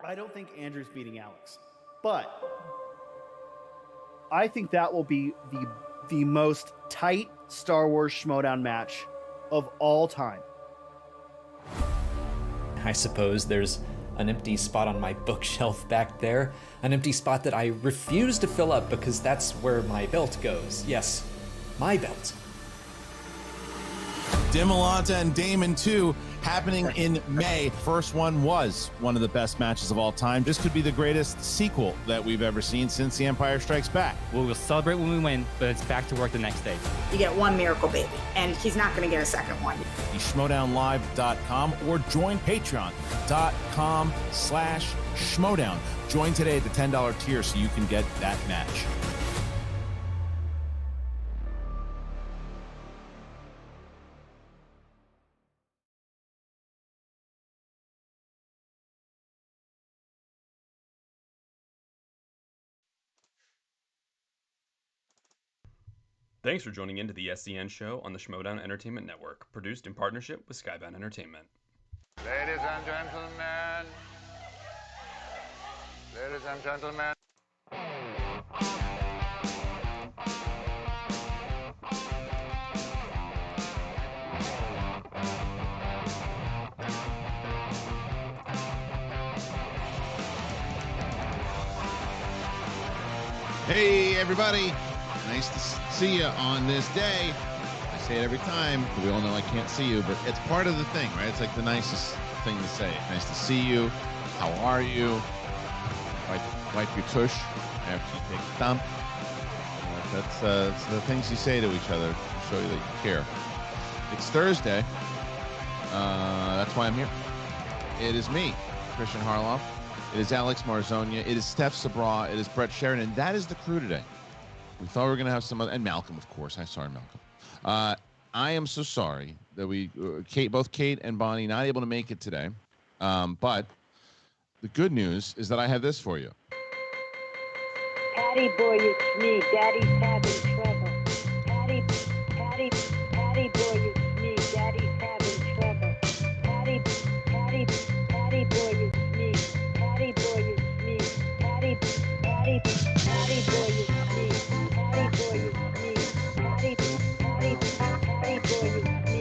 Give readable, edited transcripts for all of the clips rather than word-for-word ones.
I don't think Andrew's beating Alex, but I think that will be the most tight Star Wars Schmoedown match of all time. I suppose there's an empty spot on my bookshelf back there, an empty spot that I refuse to fill up because that's where my belt goes. Yes, my belt. Dimolanta and Damon 2 happening in May. First one was one of the best matches of all time. This could be the greatest sequel that we've ever seen since The Empire Strikes Back. We'll celebrate when we win, but it's back to work the next day. You get one Miracle Baby, and he's not going to get a second one. Schmoedownlive.com or join patreon.com/Schmoedown. Join today at the $10 tier so you can get that match. Thanks for joining in to the SCN show on the Schmoedown Entertainment Network, produced in partnership with Skybound Entertainment. Ladies and gentlemen. Ladies and gentlemen. Hey, everybody. Nice to see you on this day. I say it every time. We all know I can't see you, but it's part of the thing, right? It's like the nicest thing to say. Nice to see you. How are you? Wipe your tush after you take a dump. That's the things you say to each other to show you that you care. It's Thursday. That's why I'm here. It is me, Christian Harloff. It is Alex Marzonia. It is Steph Sabra. It is Brett Sheridan. That is the crew today. We thought we were going to have some other, and Malcolm, of course. I'm sorry, Malcolm. I am so sorry that both Kate and Bonnie not able to make it today. But the good news is that I have this for you. Patty boy, it's me. Daddy's having trouble. Patty boy, it's me. Daddy's having trouble. Patty boy, it's me. Patty boy, it's me. Patty boy, it's me.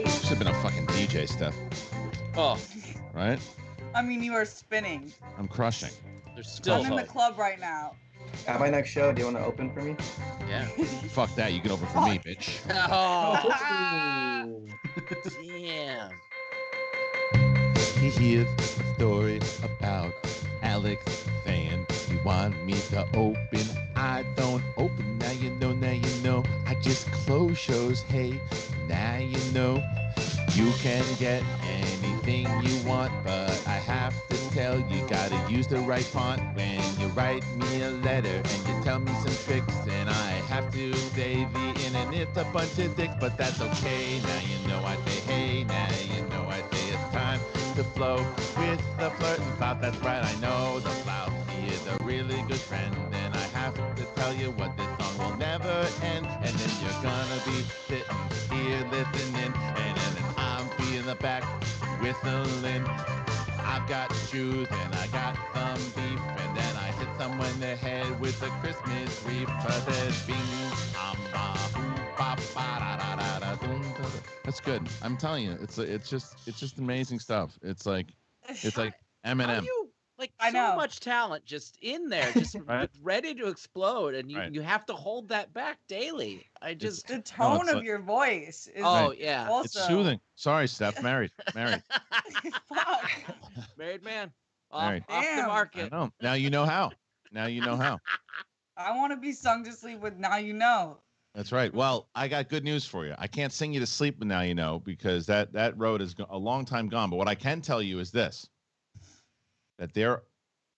Should have been a fucking DJ, Steph. Oh. Right? I mean, you are spinning. I'm crushing. There's still I'm in the club right now. At my next show, do you want to open for me? Yeah. Fuck that. You can open for me, bitch. Oh. Damn. Here's a story about Alex saying he wanted me to open. I don't open. Now you know. I just close shows. Hey, now you know. You can get anything you want, but I have to tell you, gotta use the right font when you write me a letter and you tell me some tricks, and I have to say the internet's a bunch of dicks, but that's okay. Now you know I say hey, now you know I say it's time to flow with the flirt and clout. That's right, I know the flout. He is a really good friend, and I have to tell you what this song will never end, and then you're gonna be sitting here listening, and then I'll be in the back whistling. I've got shoes and I got some beef, and then I hit someone in the head with a Christmas wreath. That's good. I'm telling you, it's just amazing stuff. It's like Eminem. I know. So much talent just in there, just right? ready to explode, and right. you have to hold that back daily. The tone of your voice is yeah. Also... It's soothing. Sorry, Steph. Married. Fuck. Married man. Married. Off the market. I know. Now you know how. I want to be sung to sleep with Now You Know. That's right. Well, I got good news for you. I can't sing you to sleep with Now You Know because that road is a long time gone. But what I can tell you is this. That there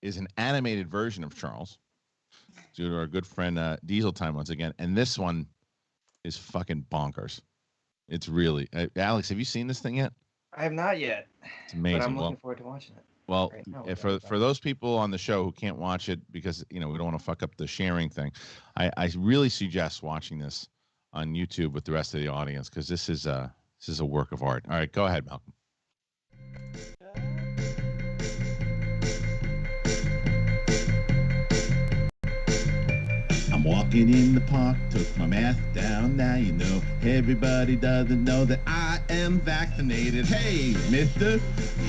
is an animated version of Charles due to our good friend Diesel Time once again. And this one is fucking bonkers. It's really... Alex, have you seen this thing yet? I have not yet. It's amazing. But I'm looking forward to watching it. Well, right now, for those people on the show who can't watch it because, we don't want to fuck up the sharing thing, I really suggest watching this on YouTube with the rest of the audience because this is a work of art. All right, go ahead, Malcolm. I'm walking in the park, took my mask down. Now you know everybody doesn't know that I am vaccinated. Hey, mister,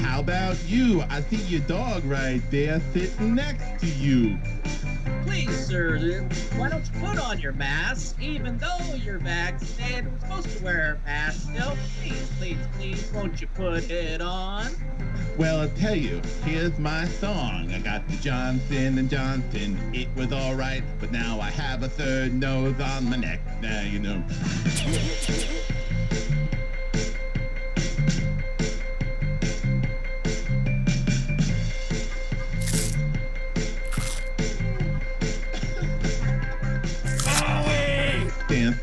how about you? I see your dog right there sitting next to you. Please, sir, why don't you put on your mask? Even though you're vaccinated, we're supposed to wear a mask still. Please, won't you put it on? Well, I'll tell you, here's my song. I got the Johnson & Johnson. It was all right, but now I have a third nose on my neck. Now you know.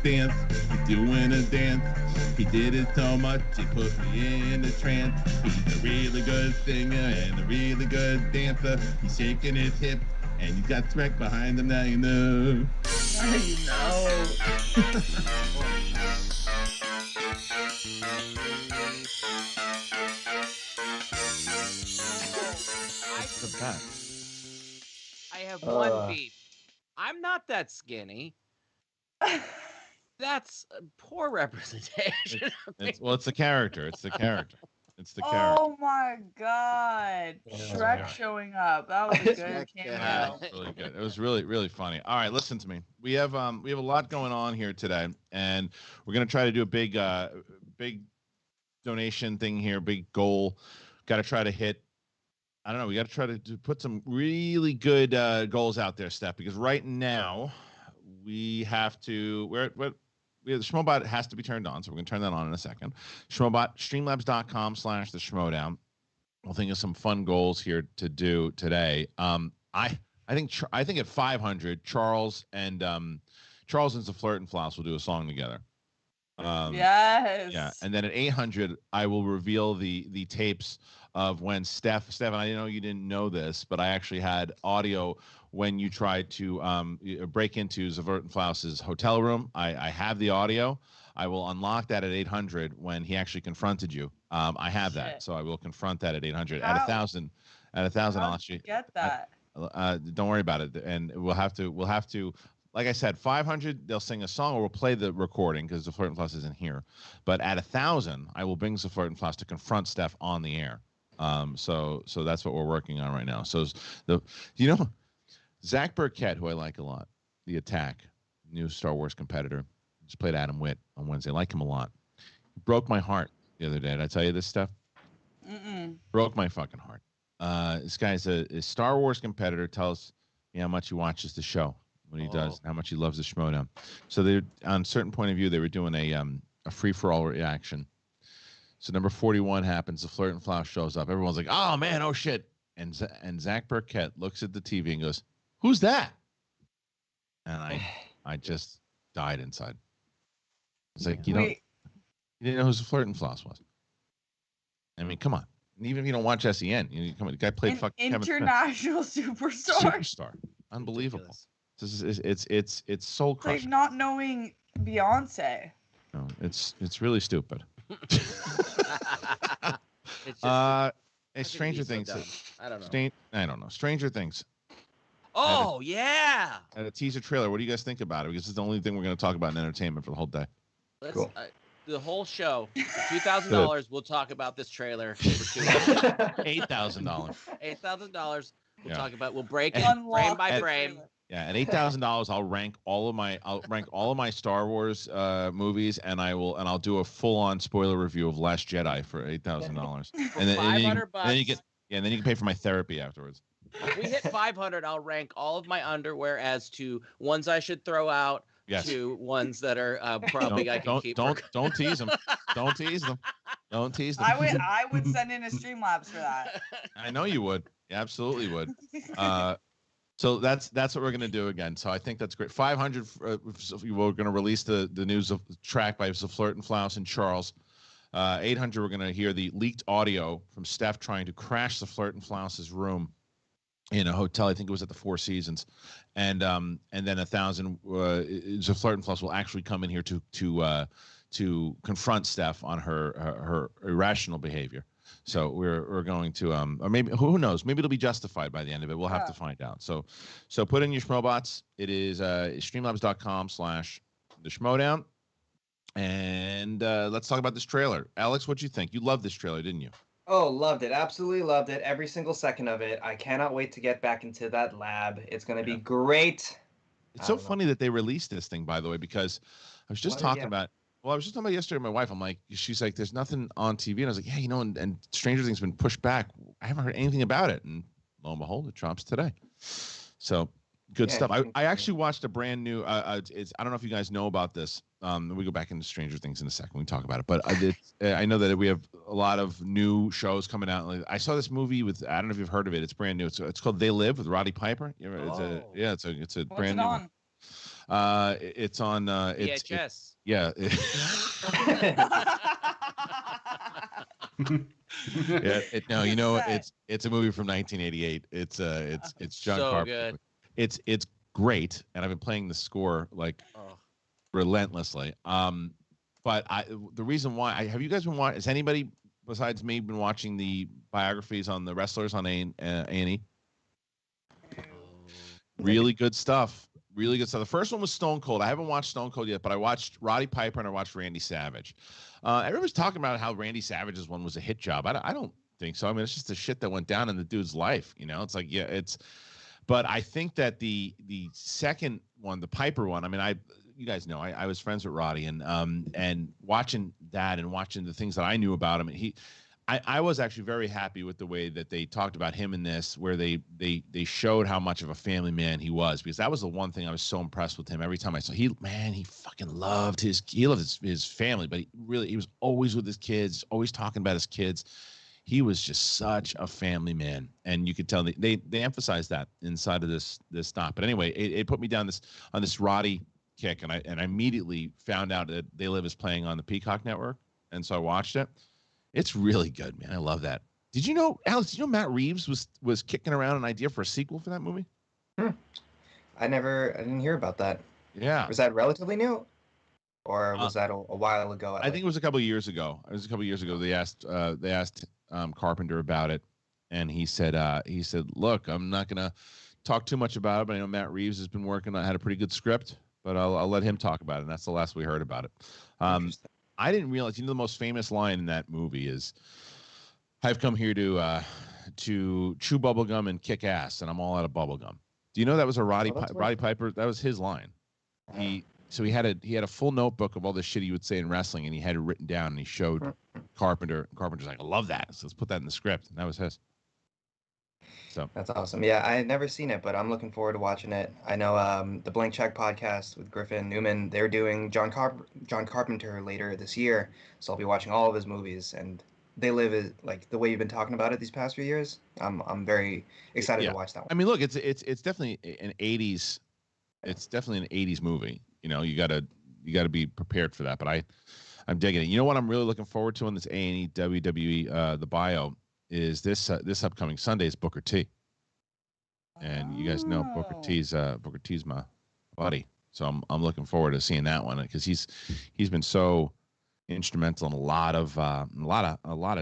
Dance, he's doing a dance. He did it so much, he put me in a trance. He's a really good singer and a really good dancer. He's shaking his hips and he's got Shrek behind him, now you know. Now you know. The back. I have one beef. I'm not that skinny. That's poor representation. It's the character. It's the character. It's the character. Oh my God. Shrek showing up. That was a good cameo. Yeah, it was really good. It was really, really funny. All right, listen to me. We have a lot going on here today, and we're gonna try to do a big donation thing here, big goal. Got to try to hit. I don't know. We got to try to put some really good goals out there, Steph, because right now we have to. The Schmobot has to be turned on, so we're going to turn that on in a second. Schmobot, streamlabs.com/the Schmodown. We'll think of some fun goals here to do today. I think at 500, Charles and the Flirt and Flouse will do a song together. Yes. Yeah, and then at 800, I will reveal the tapes of when Stefan, I know you didn't know this, but I actually had audio when you tried to break into Zavert and Flaus's hotel room. I have the audio. I will unlock that at 800 when he actually confronted you. I have that, so I will confront that at 800. At 1,000, I'll actually get that. Don't worry about it, and we'll have to. Like I said, 500, they'll sing a song, or we'll play the recording because the Flirt and Flouse isn't here. But at 1,000, I will bring the Flirt and Flouse to confront Steph on the air. So that's what we're working on right now. So Zach Burkett, who I like a lot, the Attack, new Star Wars competitor, just played Adam Witt on Wednesday. I like him a lot. He broke my heart the other day. Did I tell you this stuff? Broke my fucking heart. This guy's a Star Wars competitor. Tells me how much he watches the show, what he does, how much he loves the Schmodown. So they, on a certain point of view, they were doing a free-for-all reaction. So number 41 happens. The Flirt and Flouse shows up. Everyone's like, "Oh man, oh shit!" And Zach Burkett looks at the TV and goes, "Who's that?" And I just died inside. It's like you didn't know who the Flirt and Flouse was. I mean, come on. And even if you don't watch SEN, come on, the guy played fucking international superstar. Unbelievable. It's soul It's like crushing. not knowing Beyonce. No, it's really stupid. It's just, Stranger Things. I don't know. I don't know. Stranger Things. Oh yeah. At a teaser trailer. What do you guys think about it? Because it's the only thing we're going to talk about in entertainment for the whole day. Let's, Cool. The whole show, $2,000. We'll talk about this trailer for 2 hours. $8,000. $8,000. We'll Yeah. talk about. We'll break it Unlock frame by the frame. trailer. Yeah, at $8,000, I'll rank all of my Star Wars movies, and I'll do a full-on spoiler review of Last Jedi for $8,000. For and then $500 then you get and then you can pay for my therapy afterwards. If we hit 500, I'll rank all of my underwear as to ones I should throw out, Yes. to ones that are probably I can keep. Don't tease them. Don't tease them. Don't tease them. I would send in a Streamlabs for that. I know you would. You absolutely would. So that's what we're gonna do again. So I think that's great. 500. We're gonna release the news of track by the Flirt and Flouse and Charles. 800. We're gonna hear the leaked audio from Steph trying to crash the Flirt and Flouse's room in a hotel. I think it was at the Four Seasons, and then 1,000. The Flirt and Flouse will actually come in here to confront Steph on her irrational behavior. So we're going to or maybe who knows, maybe it'll be justified by the end of it. We'll have to find out. So put in your Schmobots. It is streamlabs.com/the Schmodown. And let's talk about this trailer. Alex, what'd you think? You loved this trailer, didn't you? Oh, loved it. Absolutely loved it. Every single second of it. I cannot wait to get back into that lab. It's going to be great. It's so funny that they released this thing, by the way, because I was just talking about. Well, I was just talking about yesterday with my wife. I'm like, she's like, there's nothing on TV. And I was like, yeah, you know, and Stranger Things been pushed back. I haven't heard anything about it. And lo and behold, it drops today. So good stuff. I actually watched a brand new, I don't know if you guys know about this. We go back into Stranger Things in a second. We can talk about it. But I know that we have a lot of new shows coming out. I saw this movie with, I don't know if you've heard of it. It's brand new. It's called They Live with Roddy Piper. It's a brand new one. It's on VHS. Yeah. It's a movie from 1988. It's John Carpenter. Good. It's great, and I've been playing the score relentlessly. But the reason why have you guys been watching? Has anybody besides me been watching the biographies on the wrestlers on A&E? Really good stuff. Really good stuff. The first one was Stone Cold. I haven't watched Stone Cold yet, but I watched Roddy Piper and I watched Randy Savage. Everyone's talking about how Randy Savage's one was a hit job. I don't think so. I mean, it's just the shit that went down in the dude's life. You know, it's like, but I think that the second one, the Piper one, I mean, you guys know, I was friends with Roddy and watching that and watching the things that I knew about him. I was actually very happy with the way that they talked about him in this, where they showed how much of a family man he was, because that was the one thing I was so impressed with him. Every time I saw he fucking loved his family, but he was always with his kids, always talking about his kids. He was just such a family man, and you could tell they emphasized that inside of this stop. But anyway, it put me down on this Roddy kick, and I immediately found out that They Live is playing on the Peacock network, and so I watched it. It's really good, man. I love that. Did you know, Alex? Did you know Matt Reeves was kicking around an idea for a sequel for that movie? I didn't hear about that. Yeah. Was that relatively new, or was that a while ago? I think it was a couple of years ago. They asked Carpenter about it, and he said, look, I'm not gonna talk too much about it, but I know Matt Reeves has been working on, had a pretty good script, but I'll let him talk about it. And that's the last we heard about it. I didn't realize, the most famous line in that movie is, I've come here to chew bubblegum and kick ass, and I'm all out of bubblegum. Do you know that was a Roddy Piper? That was his line. He had a full notebook of all the shit he would say in wrestling, and he had it written down, and he showed Carpenter. And Carpenter's like, I love that. So let's put that in the script. And that was his. So that's awesome. Yeah, I had never seen it, but I'm looking forward to watching it. I know the Blank Check podcast with Griffin Newman, they're doing John Carpenter later this year, so I'll be watching all of his movies. And They Live is like the way you've been talking about it these past few years. I'm very excited to watch that one. I mean, look, it's definitely an 80s. It's definitely an 80s movie. You gotta be prepared for that. But I'm digging it. You know what I'm really looking forward to on this A&E WWE the bio is this upcoming Sunday is Booker T. And you guys know Booker T's my buddy. So I'm looking forward to seeing that one, because he's been so instrumental in a lot of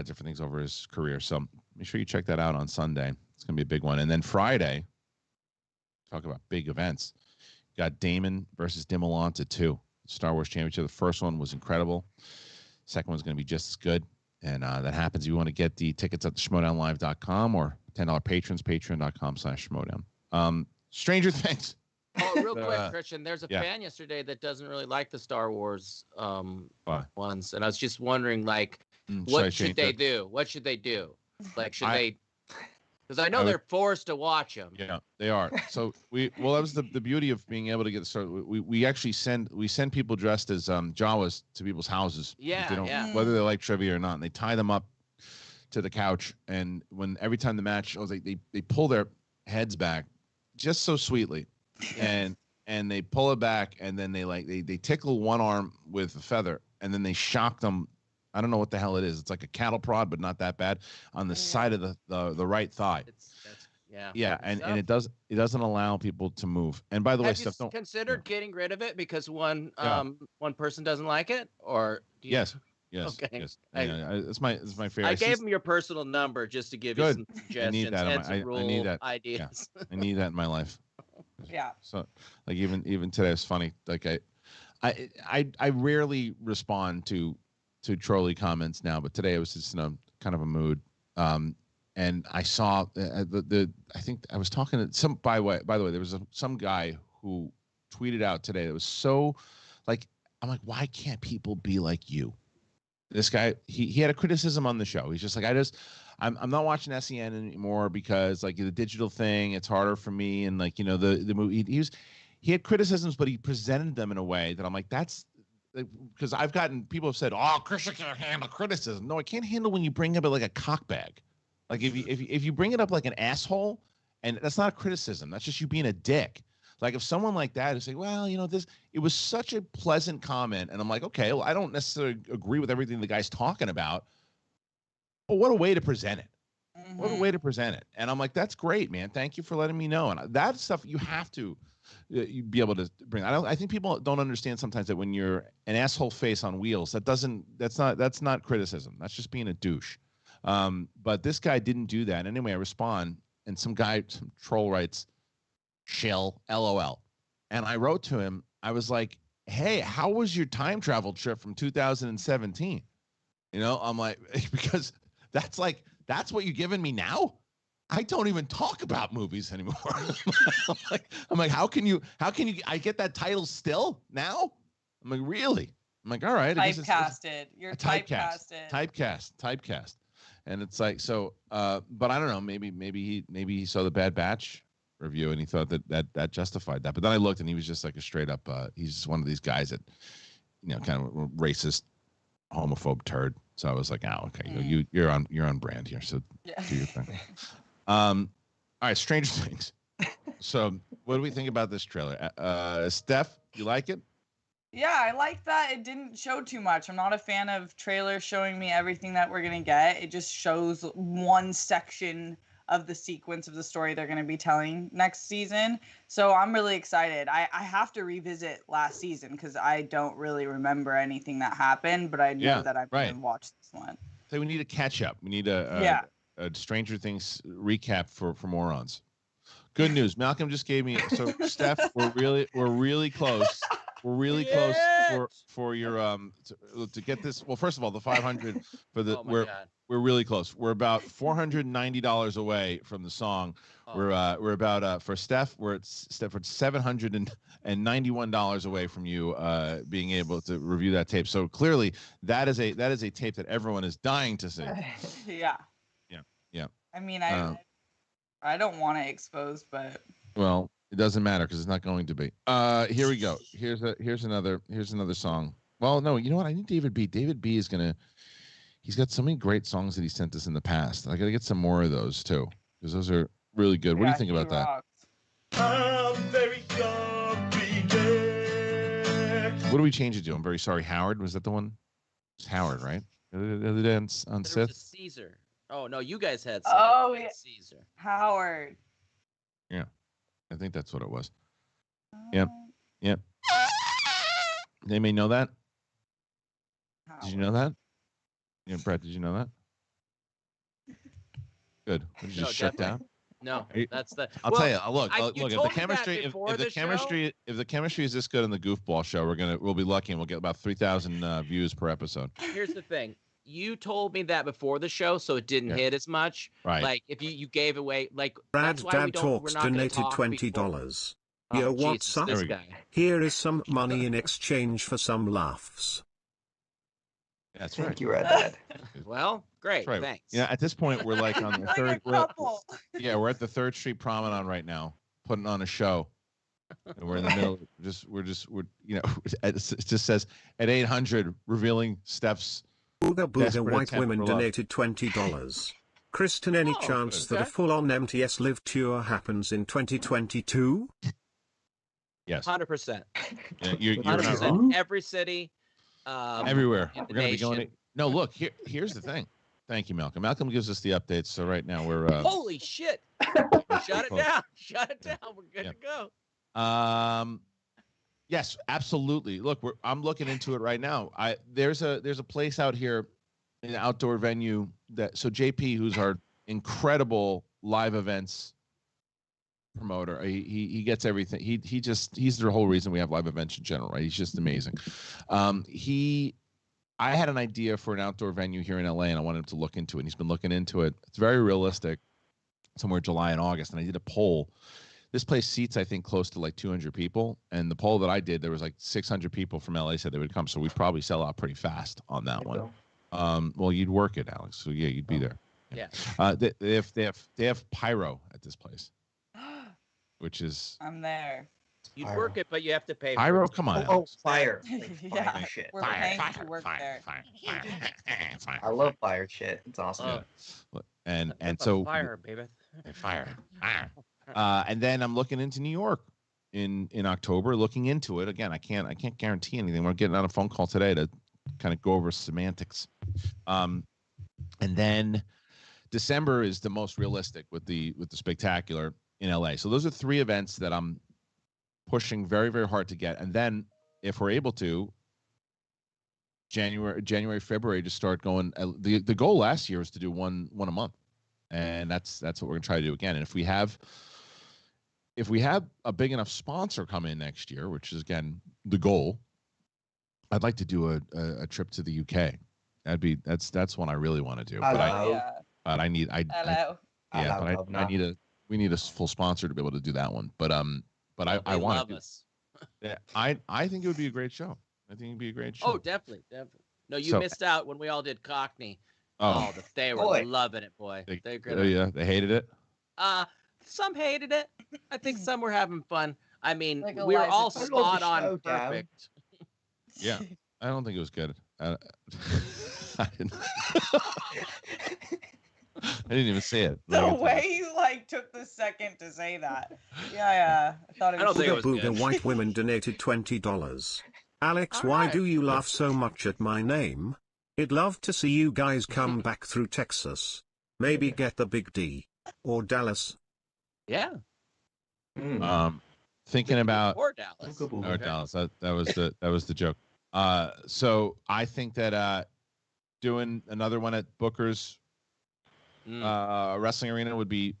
different things over his career. So make sure you check that out on Sunday. It's gonna be a big one. And then Friday, talk about big events. Got Damon versus Dimolanta 2, Star Wars Championship. The first one was incredible. Second one's gonna be just as good. And that happens. If you want to get the tickets at schmodownlive.com or $10 patrons, patreon.com/schmodown. Stranger Things. Oh, real quick, Christian. There's a fan yesterday that doesn't really like the Star Wars ones, and I was just wondering, like, what should they do? What should they do? Like, should they? Because I know they're forced to watch them. Yeah, they are. So that was the beauty of being able to get started. We actually send people dressed as Jawas to people's houses. Yeah, whether they like trivia or not, and they tie them up to the couch. And every time the match, they pull their heads back just so sweetly, and they pull it back, and then they tickle one arm with a feather, and then they shock them. I don't know what the hell it is. It's like a cattle prod, but not that bad, on the side of the right thigh. And it doesn't allow people to move. And by the way, have you considered getting rid of it because one person doesn't like it, or yes, Yes. Okay. Yes. It's my favorite. I gave him your personal number just to give you some suggestions. I need that. I need that. Ideas. Yeah. I need that in my life. Yeah. So, like, even today, it's funny. Like, I rarely respond to trolley comments now, but today I was just in a kind of a mood. And I saw I think I was talking to some. By the way, there was some guy who tweeted out today that was so, like, I'm like, why can't people be like you? This guy, he had a criticism on the show. He's just like, I'm not watching SEN anymore because, like, the digital thing, it's harder for me. And, like, the movie, he had criticisms, but he presented them in a way that I'm like, that's because I've gotten people have said, oh, Christian can't handle criticism. No, I can't handle when you bring up like a cockbag. Like if you bring it up like an asshole, and that's not a criticism, that's just you being a dick. Like if someone like that is like, well, it was such a pleasant comment, and I'm like, okay, well, I don't necessarily agree with everything the guy's talking about, but what a way to present it. Mm-hmm. What a way to present it. And I'm like, that's great, man. Thank you for letting me know. And that stuff you have to be able to bring. I think people don't understand sometimes that when you're an asshole face on wheels, that's not criticism. That's just being a douche. But this guy didn't do that. Anyway, I respond, and some troll writes, "Shill, LOL." And I wrote to him, I was like, hey, how was your time travel trip from 2017? I'm like, because that's what you're giving me now? I don't even talk about movies anymore. I'm like, how can you, I get that title still now? I'm like, really? I'm like, all right. Typecasted. You're typecasted. Typecast. And it's like, so, but I don't know, maybe he saw the Bad Batch review and he thought that justified that. But then I looked and he was just like a straight up, he's just one of these guys that, kind of racist, homophobe turd. So I was like, oh, okay, you're on brand here. So do your thing. All right, Stranger Things. So what do we think about this trailer? Steph, you like it? Yeah, I like that it didn't show too much. I'm not a fan of trailers showing me everything that we're going to get. It just shows one section of the sequence of the story they're going to be telling next season. So I'm really excited. I have to revisit last season because I don't really remember anything that happened, but I know that I'm going to watch this one. So we need a catch up. We need a Stranger Things recap for morons. Good news. Malcolm just gave me, so Steph, we're really close. We're really close for your to get this. Well, first of all, the 500 for the we're really close. We're about $490 away from the song. We're about for Steph, we're at $791 away from you being able to review that tape. So clearly that is a tape that everyone is dying to see. Yeah. I mean, I don't want to expose, but well, it doesn't matter because it's not going to be. Here we go. Here's another song. Well, no, you know what? I need David B. David B. is he's got so many great songs that he sent us in the past. I gotta get some more of those too, because those are really good. What do you think about that? I'm very sorry, Jack. What do we change it to? I'm very sorry, Howard. Was that the one? It's Howard, right? The other day on Sith. Caesar. Oh no, you guys had. Yeah. Caesar. Howard. Yeah. I think that's what it was. Yep. They may know that. Did you know that? Yeah, Brett, did you know that? Good. Did you just shut down? No, that's the. I'll tell you. Look. If the chemistry is this good in the Goofball show, we'll be lucky and we'll get about 3,000 views per episode. Here's the thing. You told me that before the show, so it didn't hit as much. Right. Like if you gave away Brad Dad Talks donated $20. Yo, what's up? Here is some money in exchange for some laughs. That's right. Thank you, Red Dad. Well, great. Right. Thanks. Yeah, at this point we're like on the like third. We're at the 3rd Street Promenade right now, putting on a show. And we're in the middle. It just says at 800 revealing Steph's. Booga White Women donated $20. Kristen, any chance that a full-on MTS Live tour happens in 2022? Yes. 100%. Yeah, you're 100%. Every city. Everywhere. We're going to be going. No, look, here's the thing. Thank you, Malcolm. Malcolm gives us the updates. So right now we're. Holy shit. Shut it down. Shut it down. We're good to go. Yes, absolutely. Look, I'm looking into it right now. There's a place out here, an outdoor venue that. So JP, who's our incredible live events promoter, he gets everything. He's the whole reason we have live events in general, right? He's just amazing. I had an idea for an outdoor venue here in LA, and I wanted him to look into it. And he's been looking into it. It's very realistic, somewhere July and August. And I did a poll. This place seats, I think, close to like 200 people. And the poll that I did, there was like 600 people from LA said they would come. So we'd probably sell out pretty fast on that one. Well, you'd work it, Alex. So yeah, you'd be there. Yeah. They have pyro at this place, which is. I'm there. You'd work it, but you have to pay. Pyro, come on. Oh, fire! Yeah, shit. we're paying to work there. I love fire shit. It's awesome. And That's so a fire, baby. fire. And then I'm looking into New York in October, looking into it again. I can't guarantee anything. We're getting on a phone call today to kind of go over semantics. And then December is the most realistic with the spectacular in LA. So those are 3 events that I'm pushing very, very hard to get. And then if we're able to, January, February, to start going. The goal last year was to do one a month, and that's what we're gonna try to do again. And if we have a big enough sponsor come in next year, which is again the goal, I'd like to do a trip to the UK. That's one I really want to do. We need a full sponsor to be able to do that one. But I want to. Yeah, I think it would be a great show. I think it'd be a great show. Oh, definitely. No, you missed out when we all did Cockney. They were loving it, boy. They hated it. Some hated it. I think some were having fun. I mean, Like we were Eliza all Put spot on perfect. Yeah, I don't think it was good. I didn't. I didn't even say it. The way you took the second to say that. Yeah. I thought it was. Booga White Women donated $20. Alex, why do you laugh so much at my name? I'd love to see you guys come back through Texas. Maybe get the Big D or Dallas. Yeah. Thinking about or Dallas. Or Dallas. That was the joke. So I think that doing another one at Booker's Wrestling Arena would be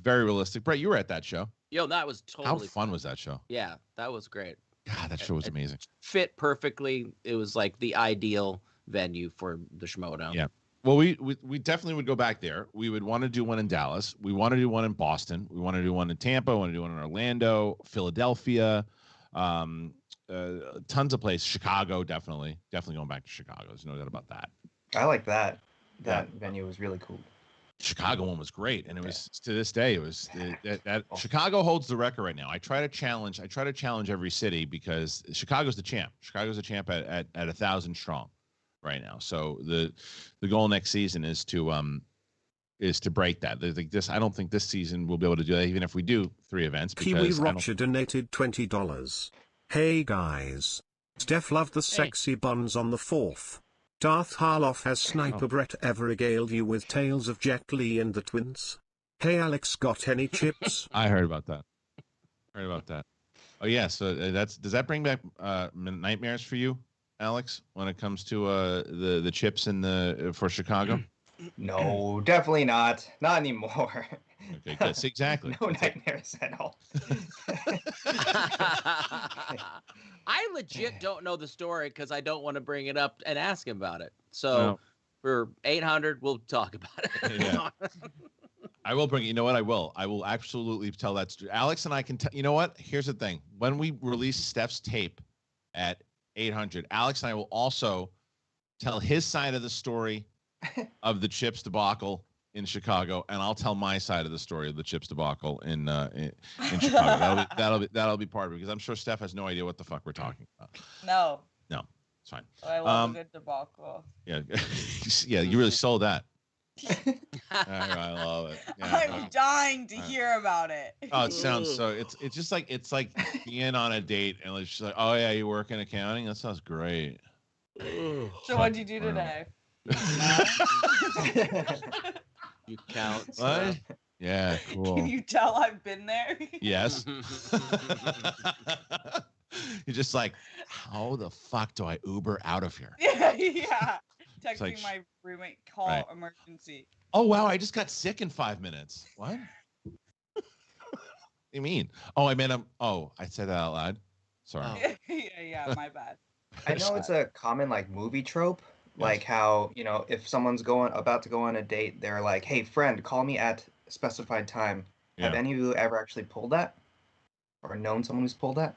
very realistic. Brett, you were at that show. Yo, that was totally How fun was that show? Yeah, that was great. God, that show was amazing. Fit perfectly. It was like the ideal venue for the Schmoedown. Yeah. Well, we definitely would go back there. We would want to do one in Dallas. We want to do one in Boston. We want to do one in Tampa. We want to do one in Orlando, Philadelphia, tons of places. Chicago, definitely going back to Chicago. There's no doubt about that. I like that. That venue was really cool. Chicago one was great, and it was to this day. It was that Chicago holds the record right now. I try to challenge every city because Chicago's the champ. Chicago's the champ at 1,000 strong right now. So the goal next season is to break that. I don't think this season we'll be able to do that, even if we do 3 events. Kiwi Rocha donated $20. Hey guys, Steph loved the sexy buns on the 4th. Darth Harloff has Sniper Brett ever regaled you with tales of Jet Li and the twins? Hey Alex, got any chips? I heard about that. Oh yeah, so does that bring back nightmares for you, Alex, when it comes to the chips for Chicago? No, definitely not. Not anymore. Okay, good. Exactly. No nightmares at all. I legit don't know the story because I don't want to bring it up and ask him about it. So for 800, we'll talk about it. Yeah. I will bring it. You know what? I will absolutely tell that story. Alex and I can tell. You know what? Here's the thing. When we release Steph's tape at 800, Alex and I will also tell his side of the story of the Chips debacle in Chicago, and I'll tell my side of the story of the Chips debacle in Chicago. That'll be part of it because I'm sure Steph has no idea what the fuck we're talking about. No, it's fine. I love a good debacle. Yeah, yeah, you really sold that. I love it. Yeah, I'm dying to hear about it. Oh, it sounds so. It's just like being on a date and it's just like, oh yeah, you work in accounting. That sounds great. So what'd you do today? You count. What? Yeah, cool. Can you tell I've been there? Yes. You're just like, how the fuck do I Uber out of here? Yeah. Texting like, my roommate, call right. emergency. Oh wow, I just got sick in 5 minutes. What? You mean? Oh, I meant I said that out loud. Sorry. Yeah, my bad. I know it's a common like movie trope, like how, if someone's about to go on a date, they're like, "Hey, friend, call me at specified time." Have any of you ever actually pulled that, or known someone who's pulled that?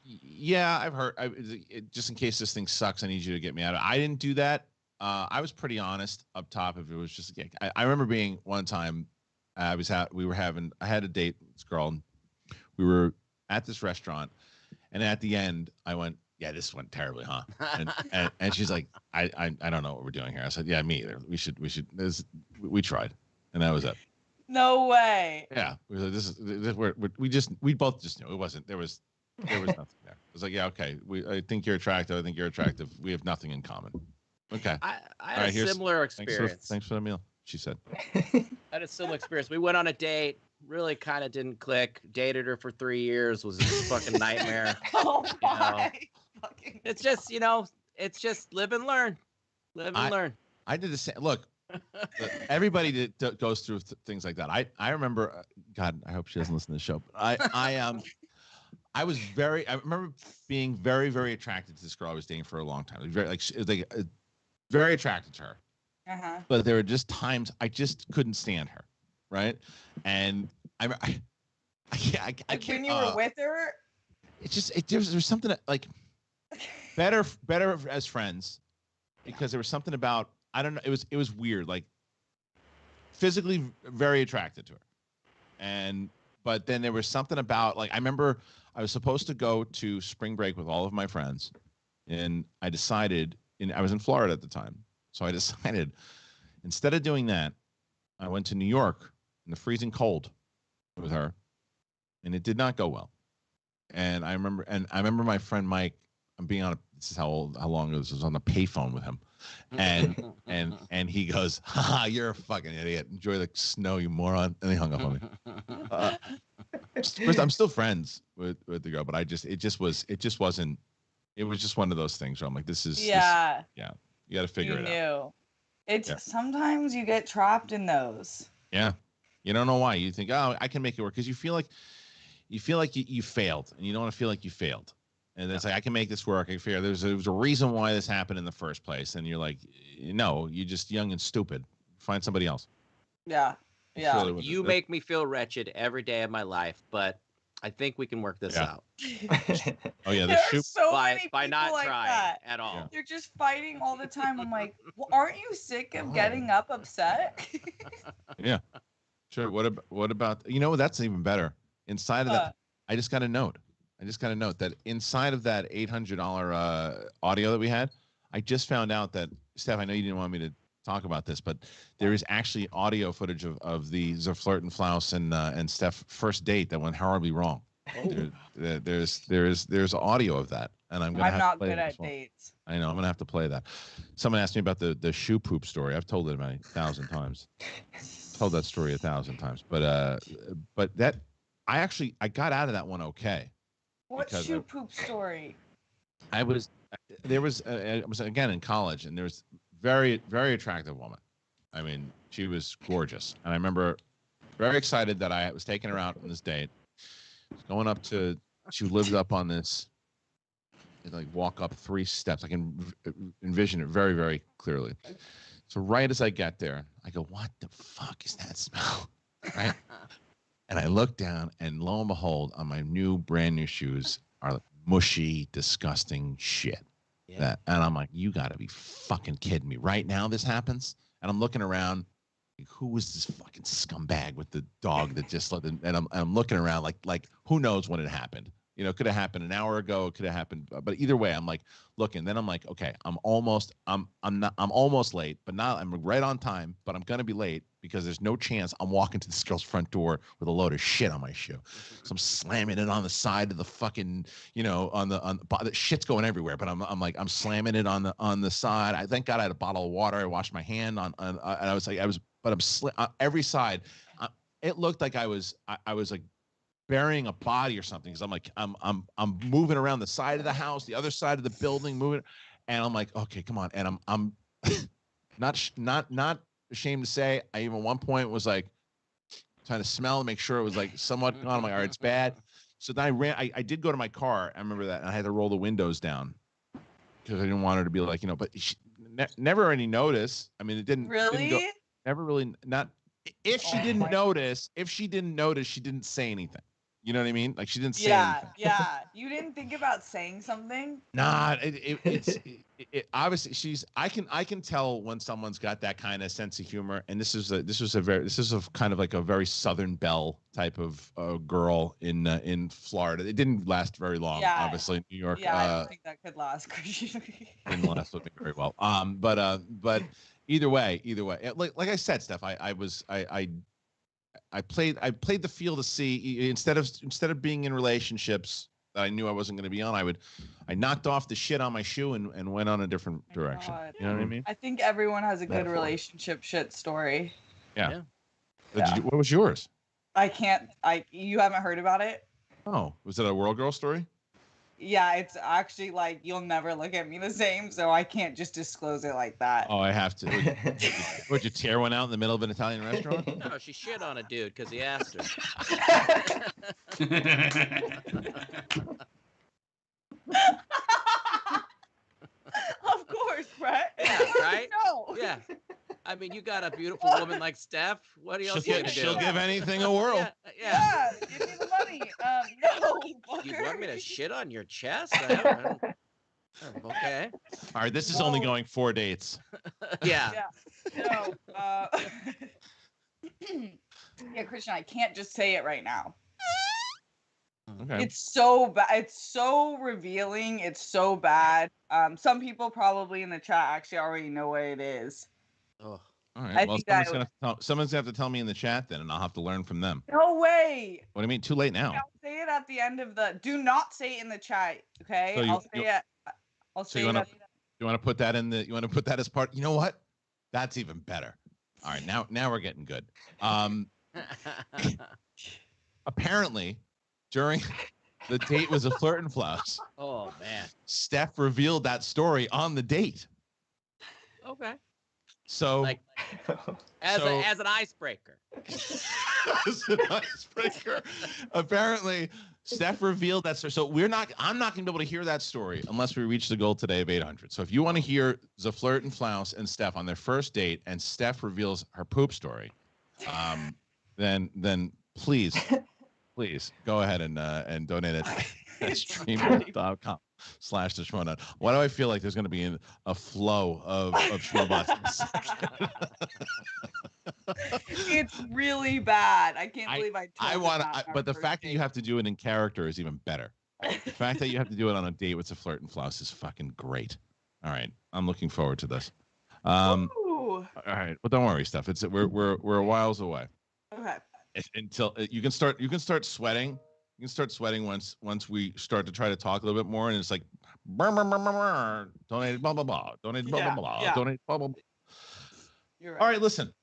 Yeah, I've heard. Just in case this thing sucks, I need you to get me out of it. I didn't do that. I was pretty honest up top. If it was just, I remember being one time, I had a date with this girl, and we were at this restaurant, and at the end, I went, "Yeah, this went terribly, huh?" And she's like, "I don't know what we're doing here." I said, "Yeah, me either. We tried," and that was it. No way. Yeah, we both just knew it wasn't. There was nothing there. It was like, yeah, okay. I think you're attractive. I think you're attractive. We have nothing in common. Okay. I had a similar experience. Thanks for the meal, she said. I had a similar experience. We went on a date. Really kind of didn't click. Dated her for 3 years. Was a fucking nightmare. Oh my. It's just, it's just live and learn. Learn. I did the same. Look, everybody goes through things like that. I remember. God, I hope she doesn't listen to the show. But I remember being very, very attracted to this girl I was dating for a long time. It was very attracted to her. Uh-huh. But there were just times I just couldn't stand her, right? And I can't. When you were with her, there's something that, like better as friends, because there was something about, I don't know, it was weird, like physically very attracted to her, but then there was something about, like, I remember I was supposed to go to spring break with all of my friends, and I decided, I was in Florida at the time, so I decided instead of doing that, I went to New York in the freezing cold with her, and it did not go well. And I remember my friend Mike, this is how long it was on the payphone with him. And he goes, "Ha, you're a fucking idiot. Enjoy the snow, you moron." And he hung up on me. I'm still friends with the girl, but it was just one of those things where I'm like, you got to figure it out. Sometimes you get trapped in those. Yeah. You don't know why. You think, "Oh, I can make it work," because you feel like you failed, and you don't want to feel like you failed. And it's like, I can make this work. I figure there was a reason why this happened in the first place. And you're like, no, you're just young and stupid. Find somebody else. Yeah. Yeah. Really you make me feel wretched every day of my life, but I think we can work this out. Oh yeah, by not like trying that. at all. Yeah. They're just fighting all the time. I'm like, well, aren't you sick of getting up upset? Yeah. Sure. What about that's even better. Inside of that, I just got a note that inside of that $800 audio that we had, I just found out that, Steph, I know you didn't want me to talk about this, but there is actually audio footage of the Zerflirt and Flaus and Steph first date that went horribly wrong. Oh. There's audio of that, and I'm not good at dates. I know, I'm gonna have to play that. Someone asked me about the shoe poop story. I've told it about 1,000 times. Told that story 1,000 times, but that I got out of that one okay. What shoe poop story? I was again in college, and there was very, very attractive woman. I mean, she was gorgeous, and I remember very excited that I was taking her out on this date. Going up to, she lived up on this, like walk up 3 steps. I can envision it very, very clearly. So right as I get there, I go, "What the fuck is that smell?" Right. And I look down, and lo and behold, on my brand new shoes are mushy, disgusting shit. Yeah. And I'm like, you got to be fucking kidding me. Right now this happens? And I'm looking around, like, who was this fucking scumbag with the dog that just let them? And I'm looking around like who knows when it happened? It could have happened an hour ago. It could have happened, but either way, I'm like looking. Then I'm like, okay, I'm almost late, but now I'm right on time. But I'm gonna be late because there's no chance I'm walking to this girl's front door with a load of shit on my shoe. So I'm slamming it on the side of the fucking, on the shit's going everywhere. But I'm slamming it on the side. Thank God I had a bottle of water. I washed my hand and every side. It looked like I was like burying a body or something. Because I'm moving around the side of the house, the other side of the building, moving, and I'm like, okay, come on. And I'm not ashamed to say, I even at one point was like trying to smell and make sure it was like somewhat gone. I'm like, all right, it's bad. So then I ran. I did go to my car. I remember that, and I had to roll the windows down because I didn't want her to be like, but she never any notice. I mean, it didn't Really? never really not. If she didn't notice, she didn't say anything. You know what I mean? Like she didn't say anything. Yeah. You didn't think about saying something? Nah, it's obviously I can tell when someone's got that kind of sense of humor, and this is a kind of like a very Southern Belle type of girl in Florida. It didn't last very long, obviously in New York. Yeah, I don't think that could last. Didn't last very well. But either way, like I said, Steph, I played the feel to see instead of being in relationships that I knew I wasn't going to be on. I knocked off the shit on my shoe and went on a different direction. God. You know what I mean? I think everyone has a good relationship shit story. Yeah. What was yours? You haven't heard about it? Oh, was it a World Girl story? Yeah, it's actually like you'll never look at me the same, so I can't just disclose it like that. Oh, I have to. Would you tear one out in the middle of an Italian restaurant? No, she shit on a dude because he asked her. Of course, Brett. Yeah, right? No. Yeah. I mean, you got a beautiful woman like Steph. What else you gonna do? She'll give anything a whirl. Yeah, give me the money. No. You want me to shit on your chest? Okay. All right, this is only going 4 dates. Yeah. No. Yeah, Christian, I can't just say it right now. Okay. It's so bad. It's so revealing. It's so bad. Some people probably in the chat actually already know what it is. Oh. All right. Someone's gonna have to tell me in the chat then, and I'll have to learn from them. No way. What do you mean? Too late now. I'll say it at the end of the. Do not say it in the chat. Okay. So I'll say it. I'll say it. You want to put that in the? You want to put that as part? You know what? That's even better. All right. Now we're getting good. Apparently, during the date was a flirt and flouse. Oh man. Steph revealed that story on the date. Okay. So, like, as an icebreaker. As an icebreaker. Apparently, Steph revealed that story. So I'm not going to be able to hear that story unless we reach the goal today of 800. So if you want to hear the flirt and flouse and Steph on their first date, and Steph reveals her poop story, then please go ahead and donate it at stream.com/the Schmodown. Why do I feel like there's going to be a flow of Schmobots in a second? It's really bad. I can't believe but the fact that you have to do it in character is even better. The fact that you have to do it on a date with a flirt and flouse is fucking great. All right, I'm looking forward to this. All right, well, don't worry, Steph. We're a whiles away. Okay. Until you can start sweating. You can start sweating once we start to try to talk a little bit more, and it's like, donate blah blah blah, donate blah blah blah, donate blah blah blah. You're right. All right, listen.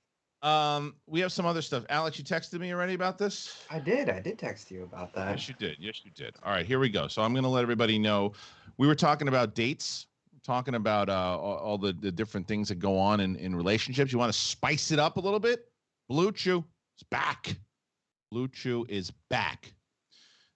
We have some other stuff. Alex, you texted me already about this? I did text you about that. Yes, you did. All right, here we go. So I'm going to let everybody know. We were talking about dates, talking about all the different things that go on in relationships. You want to spice it up a little bit? Blue Chew is back. Blue Chew is back.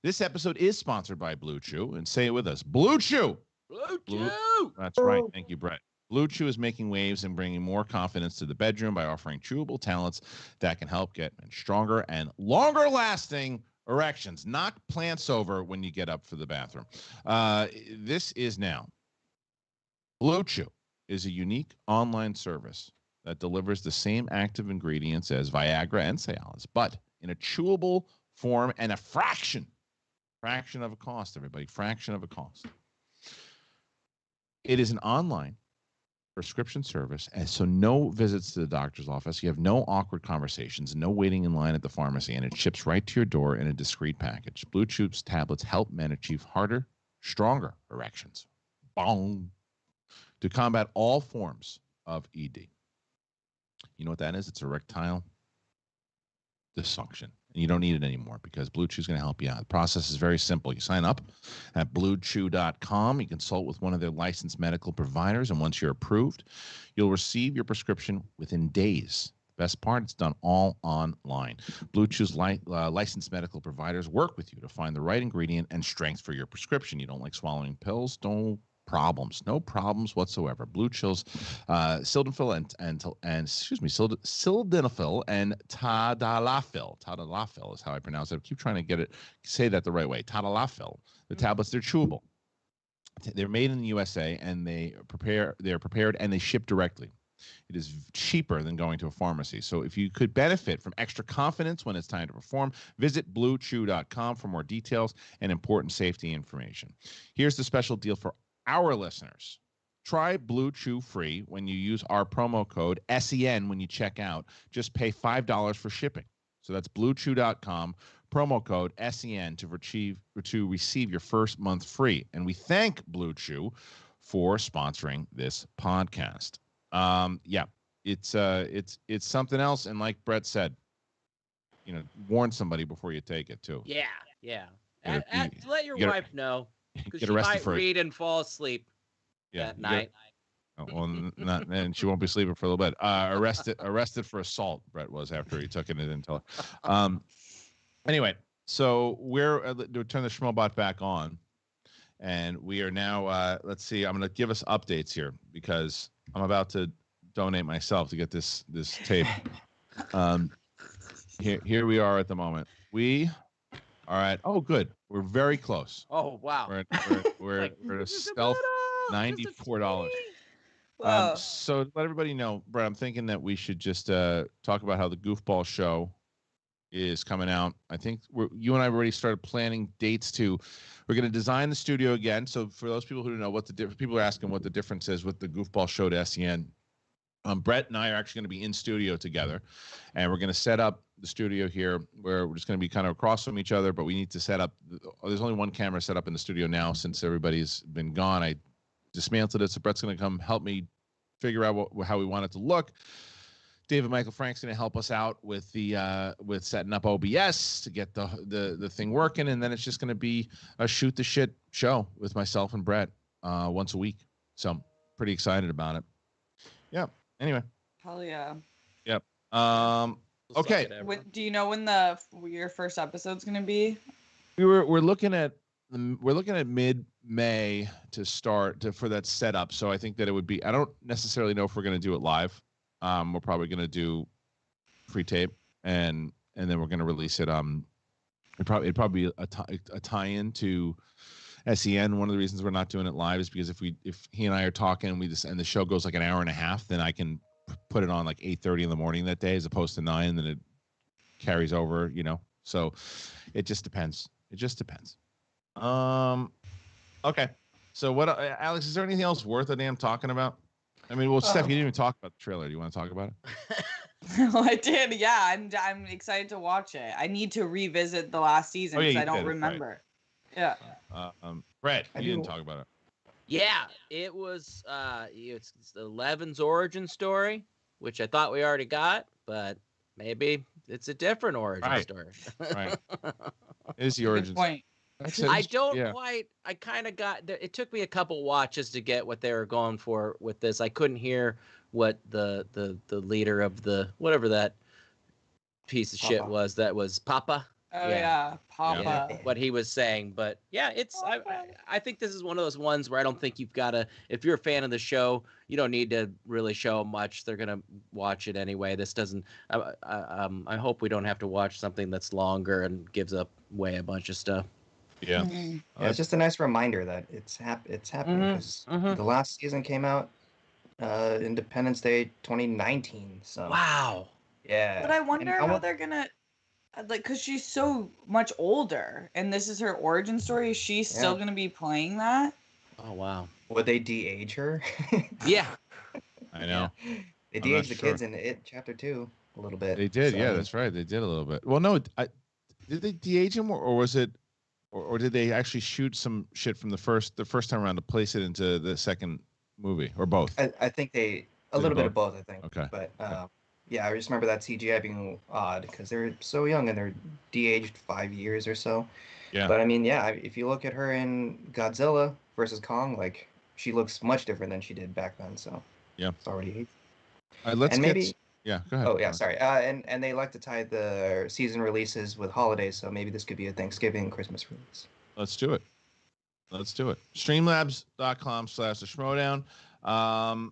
This episode is sponsored by Blue Chew, and say it with us. Blue Chew! Blue Chew! That's right. Thank you, Brett. Blue Chew is making waves and bringing more confidence to the bedroom by offering chewable tablets that can help get stronger and longer-lasting erections. Knock plants over when you get up for the bathroom. This is now. Blue Chew is a unique online service that delivers the same active ingredients as Viagra and Cialis, but in a chewable form and a fraction of a cost, everybody, fraction of a cost. It is an online prescription service, and so no visits to the doctor's office. You have no awkward conversations, no waiting in line at the pharmacy, and it ships right to your door in a discreet package. Blue Chew's tablets help men achieve harder, stronger erections. Bong! To combat all forms of ED. You know what that is? It's erectile dysfunction. and you don't need it anymore because Blue Chew is going to help you out. The process is very simple. You sign up at BlueChew.com. You consult with one of their licensed medical providers, and once you're approved, you'll receive your prescription within days. Best part, it's done all online. Blue Chew's licensed medical providers work with you to find the right ingredient and strength for your prescription. You don't like swallowing pills? No problems whatsoever. Blue Chew's sildenafil and sildenafil and tadalafil is how I pronounce it. I keep trying to say that the right way. Tadalafil. The tablets, they're chewable. They're made in the USA, and they're prepared and they ship directly. It is cheaper than going to a pharmacy. So if you could benefit from extra confidence when it's time to perform, visit BlueChew.com for more details and important safety information. Here's the special deal for our listeners. Try Blue Chew free when you use our promo code SEN when you check out. Just pay $5 for shipping. So that's BlueChew.com, promo code SEN to receive your first month free. And we thank Blue Chew for sponsoring this podcast. It's something else, and like Brett said, warn somebody before you take it too. Yeah. Let your wife know, because she arrested might for it. read and fall asleep that night. And she won't be sleeping for a little bit. Arrested for assault. Brett was after he took it and didn't tell her. Anyway, so we're to turn the Schmobot back on, and we are now. Let's see. I'm going to give us updates here because I'm about to donate myself to get this tape. Here we are at the moment. We are at. Oh, good. We're very close. Oh, wow. We're at a stealth $94. Wow. So to let everybody know, Brett, I'm thinking that we should just talk about how the Goofball show is coming out. I think you and I have already started planning dates to. We're going to design the studio again. So for those people who don't know what people are asking what the difference is with the Goofball show to SEN. Brett and I are actually going to be in studio together, and we're going to set up the studio here where we're just going to be kind of across from each other, but we need to set up. There's only one camera set up in the studio now since everybody's been gone. I dismantled it, so Brett's going to come help me figure out how we want it to look. David Michael Frank's going to help us out with the with setting up OBS to get the thing working, and then it's just going to be a shoot the shit show with myself and Brett once a week. So I'm pretty excited about it. Yeah. Anyway. Hell yeah. Yep. Okay. Do you know when your first episode's gonna be? We're looking at mid-May to start for that setup. So I think that it would be. I don't necessarily know if we're going to do it live. We're probably going to do free tape, and then we're going to release it. It'd probably be a tie-in to SEN. One of the reasons we're not doing it live is because if he and I are talking and the show goes like an hour and a half, then I can put it on like 8:30 in the morning that day as opposed to 9. Then it carries over, So it just depends. Okay. So what, Alex? Is there anything else worth a damn talking about? I mean, well, Steph, you didn't even talk about the trailer. Do you want to talk about it? Well, I did. Yeah, I'm excited to watch it. I need to revisit the last season because I don't remember. Right. Yeah. Brett, you didn't talk about it. Yeah, it was. It's Eleven's origin story, which I thought we already got, but maybe it's a different origin story. Right. It is the origin. Good point. I don't quite. I kind of got. It took me a couple watches to get what they were going for with this. I couldn't hear what the leader of the whatever that piece of shit was. That was Papa. Oh yeah, Papa. Yeah, what he was saying, but yeah, it's. I think this is one of those ones where I don't think you've got to. If you're a fan of the show, you don't need to really show much. They're gonna watch it anyway. This doesn't. I hope we don't have to watch something that's longer and gives away a bunch of stuff. Yeah. Mm-hmm. Yeah, it's just a nice reminder that it's happening because the last season came out Independence Day 2019. So wow. Yeah. But I wonder how they're gonna because she's so much older, and this is her origin story. Is she still gonna be playing that? Oh wow. Would they de-age her? Yeah. I know. They de-aged the kids in It Chapter 2 a little bit. They did. So. Yeah, that's right. They did a little bit. Well, no, did they de-age him, or was it? Or did they actually shoot some shit from the first time around to place it into the second movie, or both? I think a little bit of both. I think. Okay. But Yeah, I just remember that CGI being odd because they're so young and they're de-aged 5 years or so. Yeah. But I mean, yeah, if you look at her in Godzilla versus Kong, like she looks much different than she did back then. So yeah, it's already aged. All right, let's and get. Maybe, yeah, go ahead. Oh yeah, sorry. And they like to tie the season releases with holidays, so maybe this could be a Thanksgiving, Christmas release. Let's do it. Let's do it. Streamlabs.com/theschmodown.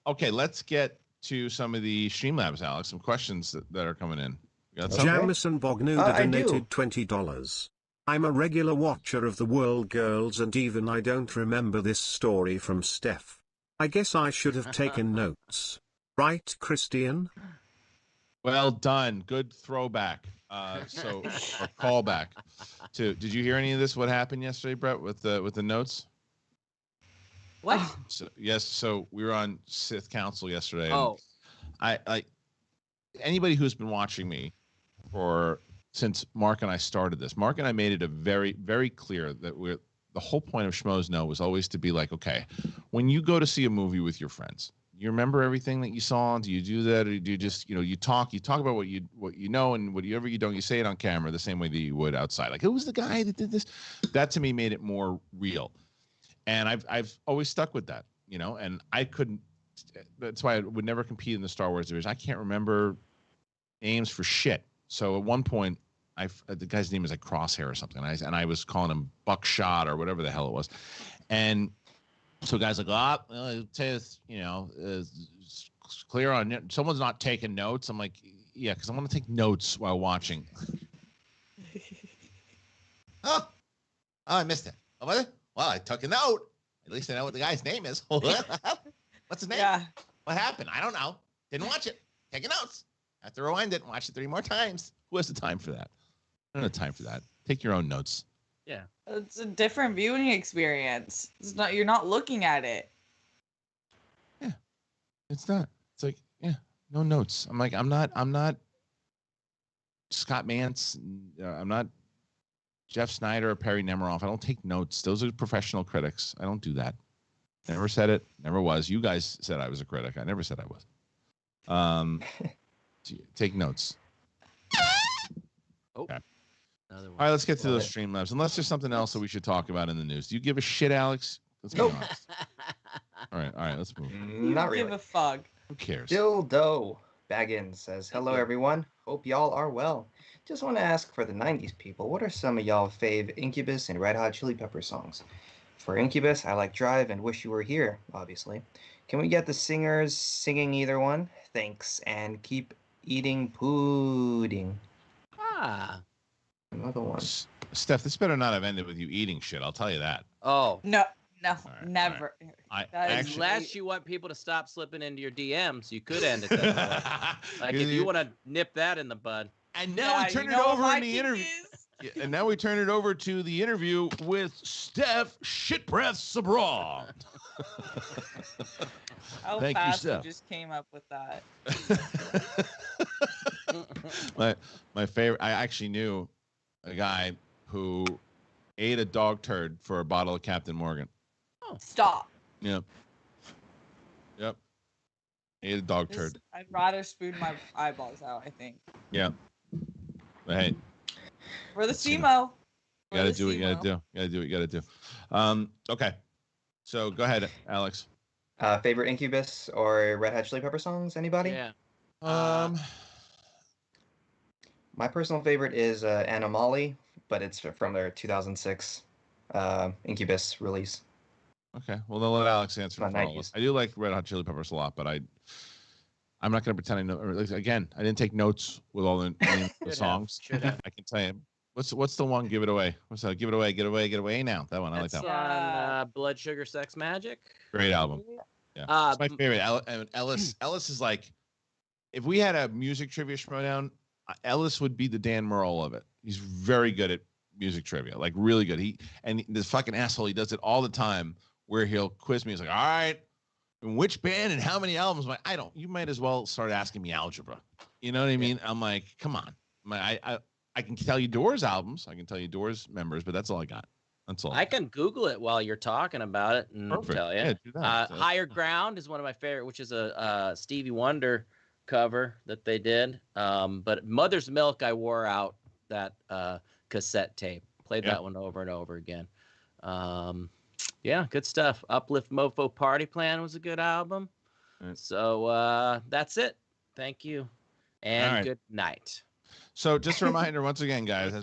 Okay, let's get to some of the Streamlabs, Alex. Some questions that are coming in. You got something? Jamison Bognuda donated $20. I'm a regular watcher of the World Girls and even I don't remember this story from Steph. I guess I should have taken notes. Right, Christian? Well done. Good throwback. Or callback to. Did you hear any of this? What happened yesterday, Brett, with the notes? What? So we were on Sith Council yesterday. Oh. And I anybody who's been watching me since Mark and I started this, Mark and I made it a very, very clear that the whole point of Schmoes Know was always to be like, okay, when you go to see a movie with your friends, you remember everything that you saw? Do you do that, or do you just, you talk about what you know, and whatever you don't, you say it on camera the same way that you would outside. Like, who was the guy that did this? That to me made it more real, and I've always stuck with that, And I couldn't. That's why I would never compete in the Star Wars division. I can't remember names for shit. So at one point, the guy's name is like Crosshair or something, and I was calling him Buckshot or whatever the hell it was, and. So guys like, it says, it's clear on it. Someone's not taking notes. I'm like, yeah, because I want to take notes while watching. Oh, I missed it. Oh, was it? Well, I took a note. At least I know what the guy's name is. What's his name? Yeah. What happened? I don't know. Didn't watch it. Taking notes. Have to rewind it and watch it 3 more times. Who has the time for that? I don't have time for that. Take your own notes. Yeah. It's a different viewing experience. You're not looking at it. Yeah. It's not. It's like, yeah, no notes. I'm like, I'm not Scott Mantz. I'm not Jeff Snyder or Perry Nemiroff. I don't take notes. Those are professional critics. I don't do that. Never said it. Never was. You guys said I was a critic. I never said I was. Take notes. Oh. Okay. All right, let's get to those Streamlabs. Unless there's something else that we should talk about in the news. Do you give a shit, Alex? Let's be honest. All right, let's move. Not really. Give a fuck. Who cares? Dildo Baggins says, hello, everyone. Hope y'all are well. Just want to ask for the 90s people, what are some of y'all fave Incubus and Red Hot Chili Pepper songs? For Incubus, I like Drive and Wish You Were Here, obviously. Can we get the singers singing either one? Thanks, and keep eating pudding. Ah. Another one. Steph, this better not have ended with you eating shit. I'll tell you that. Oh. No, right, never. Unless you want people to stop slipping into your DMs, you could end it that way. Like if you want to nip that in the bud. And now we turn it over in the interview. And now we turn it over to the interview with Steph Shitbreath Sabra. How Thank you, fast Steph. you just came up with that. my favorite. I actually knew a guy who ate a dog turd for a bottle of Captain Morgan. Oh, stop. Yep. Ate a dog turd. I'd rather spoon my eyeballs out, I think. Yeah. But hey. For the SEMO. You gotta do what you gotta do. You gotta do. Okay. So go ahead, Alex. Favorite Incubus or Red Hot Chili Pepper songs? Anybody? Yeah. My personal favorite is Animali, but it's from their 2006 Incubus release. Okay. Well, then let Alex answer. My 90s. I do like Red Hot Chili Peppers a lot, but I'm not going to pretend I know. Again, I didn't take notes with all the songs. Should have. I can tell you. What's the one? Give it away. What's that? Give it away. Get away. Get away now. That one. I like that one. On Blood Sugar Sex Magic. Great album. Yeah. It's my favorite. Ellis is like, if we had a music trivia showdown, Ellis would be the Dan Murrell of it. He's very good at music trivia, like really good. And this fucking asshole, he does it all the time where he'll quiz me. He's like, all right, in which band and how many albums? I'm like, you might as well start asking me algebra. You know what I mean? I'm like, come on. I can tell you Doors albums. I can tell you Doors members, but that's all I got. That's all. I can Google it while you're talking about it and Perfect. tell you. Yeah, do that. Higher Ground is one of my favorite, which is a Stevie Wonder cover that they did. But Mother's Milk, I wore out that cassette tape. Played that one over and over again. Yeah, good stuff. Uplift Mofo Party Plan was a good album. Right. So that's it. Thank you. And good night. So just a reminder once again, guys,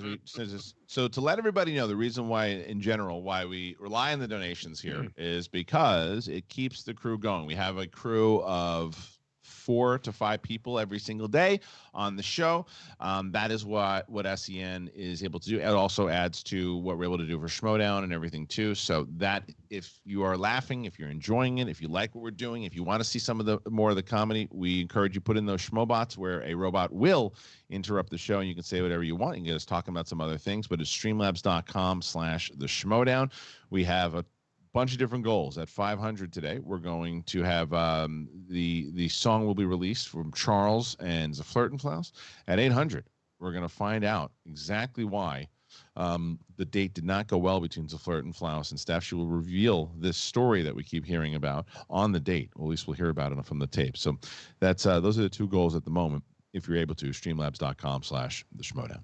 so to let everybody know, the reason why in general why we rely on the donations here is because it keeps the crew going. We have a crew of 4 to 5 people every single day on the show. That is what SEN is able to do. It also adds to what we're able to do for Schmodown and everything too. So that if you are laughing, if you're enjoying it, if you like what we're doing, if you want to see some of the more of the comedy, we encourage you put in those Schmobots where a robot will interrupt the show and you can say whatever you want. You can get us talking about some other things, but it's streamlabs.com/the Schmodown. We have a bunch of different goals. At 500 today, we're going to have the song will be released from Charles and Zaflirtenflaus. At 800, we're going to find out exactly why the date did not go well between Zaflirtenflaus and Steph. She will reveal this story that we keep hearing about on the date. Or at least we'll hear about it from the tape. So that's those are the 2 goals at the moment. If you're able to, streamlabs.com/the Schmodown.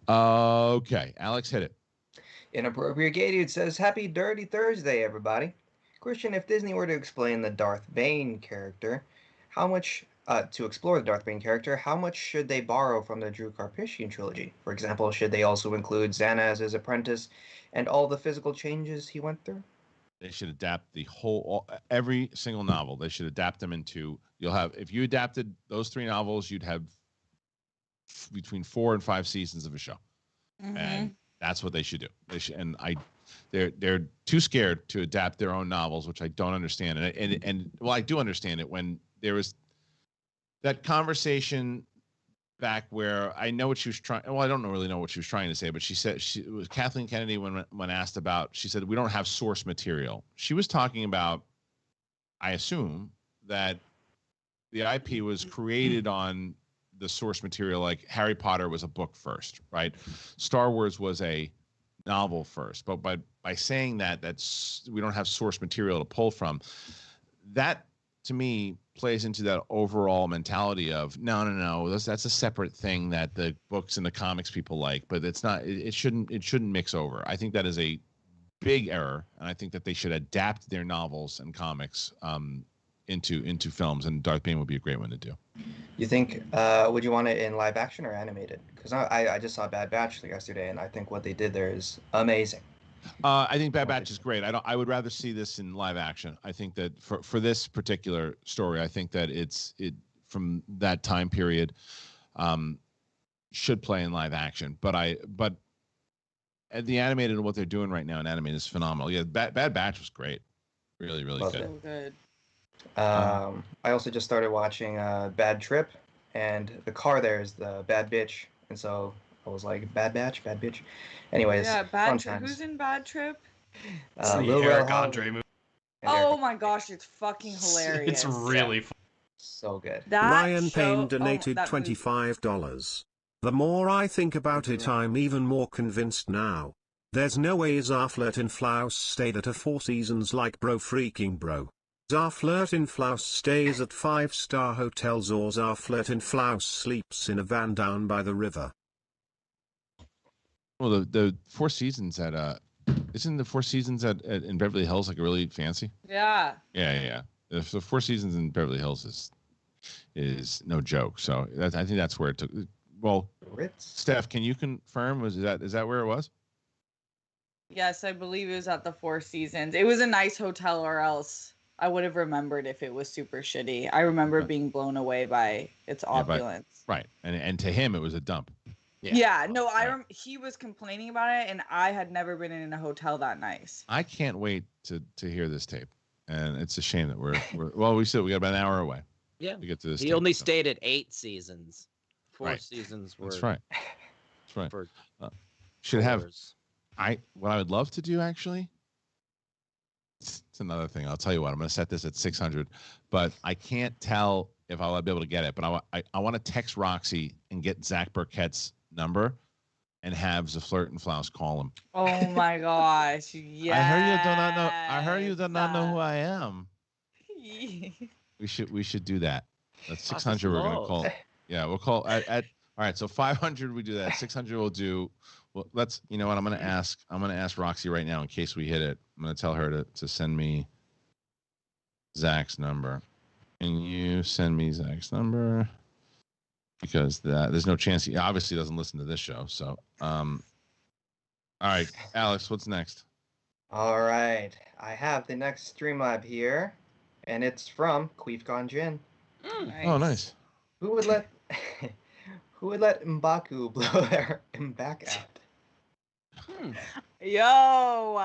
Okay, Alex, hit it. Inappropriate Gay Dude says, Happy Dirty Thursday, everybody. Christian, if Disney were to explain the Darth Bane character, how much should they borrow from the Drew Karpyshyn trilogy? For example, should they also include Xana as his apprentice and all the physical changes he went through? They should adapt every single novel. They should adapt them into, if you adapted those 3 novels, you'd have between 4 and 5 seasons of a show. Mm-hmm. And that's what they should do. They're too scared to adapt their own novels, which I don't understand. And I do understand it when there was that conversation back where I know what she was trying. Well, I don't really know what she was trying to say, but she said it was Kathleen Kennedy when asked about. She said we don't have source material. She was talking about, I assume, that the IP was created on the source material, like Harry Potter was a book first, right? Star Wars was a novel first. But by saying that's we don't have source material to pull from, that to me plays into that overall mentality of no, that's a separate thing that the books and the comics people like, but it's not. It shouldn't mix over. I think that is a big error, and I think that they should adapt their novels and comics into films, and Darth Bane would be a great one to do. You think, would you want it in live action or animated? Because I just saw Bad Batch yesterday, and I think what they did there is amazing. I think Bad Batch is great. I would rather see this in live action. I think that for this particular story, I think that it from that time period should play in live action. But the animated and what they're doing right now in animated is phenomenal. Yeah, Bad Batch was great. Really, really good. So good. I also just started watching Bad Trip, and the car there is the Bad Bitch, and so I was like, Bad Batch, Bad Bitch. Anyways, Yeah, fun Bad Trip. times. Who's in Bad Trip? It's the Lil Eric Rel However. Andre movie. And Eric- Oh my gosh, it's fucking hilarious. It's really fun. so good. That Ryan show- Payne oh, donated that movie- $25. The more I think about it, I'm even more convinced now. There's no way Zaflirtenflaus stayed at a Four Seasons like bro freaking bro. Zaflirtenflaus stays at 5-star hotels, or Zaflirtenflaus sleeps in a van down by the river. Well, the Four Seasons isn't the Four Seasons in Beverly Hills like really fancy? Yeah. Yeah. The Four Seasons in Beverly Hills is no joke. So I think that's where it took. Well, Steph, can you confirm? Is that where it was? Yes, I believe it was at the Four Seasons. It was a nice hotel, or else I would have remembered if it was super shitty. I remember being blown away by its opulence. Right, and to him it was a dump. Yeah, no, he was complaining about it, and I had never been in a hotel that nice. I can't wait to hear this tape, and it's a shame that we're well, we got about an hour away. Yeah, to get to this. He tape, only so. stayed at 8 seasons. 4 Right. seasons were. That's right. That's right. For Should have. tours. What I would love to do actually. It's another thing. I'll tell you what. I'm going to set this at 600, but I can't tell if I'll be able to get it. But I want to text Roxy and get Zach Burkett's number, and have Zaflirtenflaus call him. Oh my gosh! Yeah. I heard you do not know who I am. We should do that. That's 600. We're gonna call. Yeah, we'll call at. All right, so 500 we do that. 600 we'll do. Well, let's. You know what? I'm gonna ask Roxy right now in case we hit it. I'm gonna tell her to send me Zach's number. Can you send me Zach's number? Because there's no chance he obviously doesn't listen to this show. So, all right, Alex, what's next? All right, I have the next Streamlab here, and it's from Queef Gone Jin. Nice. Oh, nice. Who would let M'Baku blow their back out? Yo.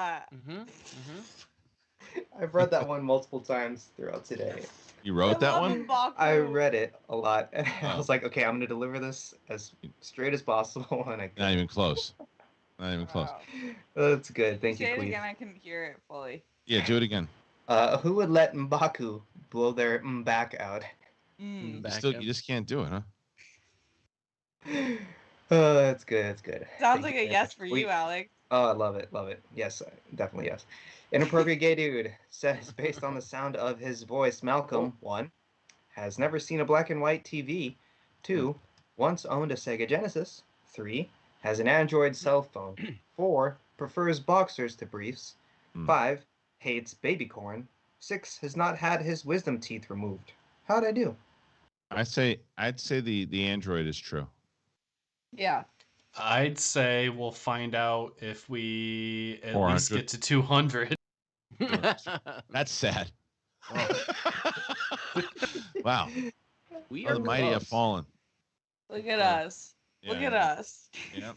I've read that one multiple times throughout today. You wrote that one? I read it a lot, and I was like, okay, I'm gonna deliver this as straight as possible, and I Not even close. Not even close. That's good. Thank Say you, it Queef. again. I can hear it fully. Yeah, do it again. Who would let M'Baku blow their back out? You just can't do it, huh? Oh, that's good. That's good. Sounds Thank like you a very yes much. for you, Alex. Oh, I love it. Love it. Yes, definitely yes. Inappropriate gay dude says based on the sound of his voice, Malcolm, 1, has never seen a black and white TV, 2, once owned a Sega Genesis, 3, has an Android cell phone, 4, prefers boxers to briefs, 5, hates baby corn, 6, has not had his wisdom teeth removed. How'd I do? I'd say the Android is true. Yeah. I'd say we'll find out if we at 400. least get to 200. That's sad. Wow. We The mighty have fallen. Look at us. Look at us. Yeah,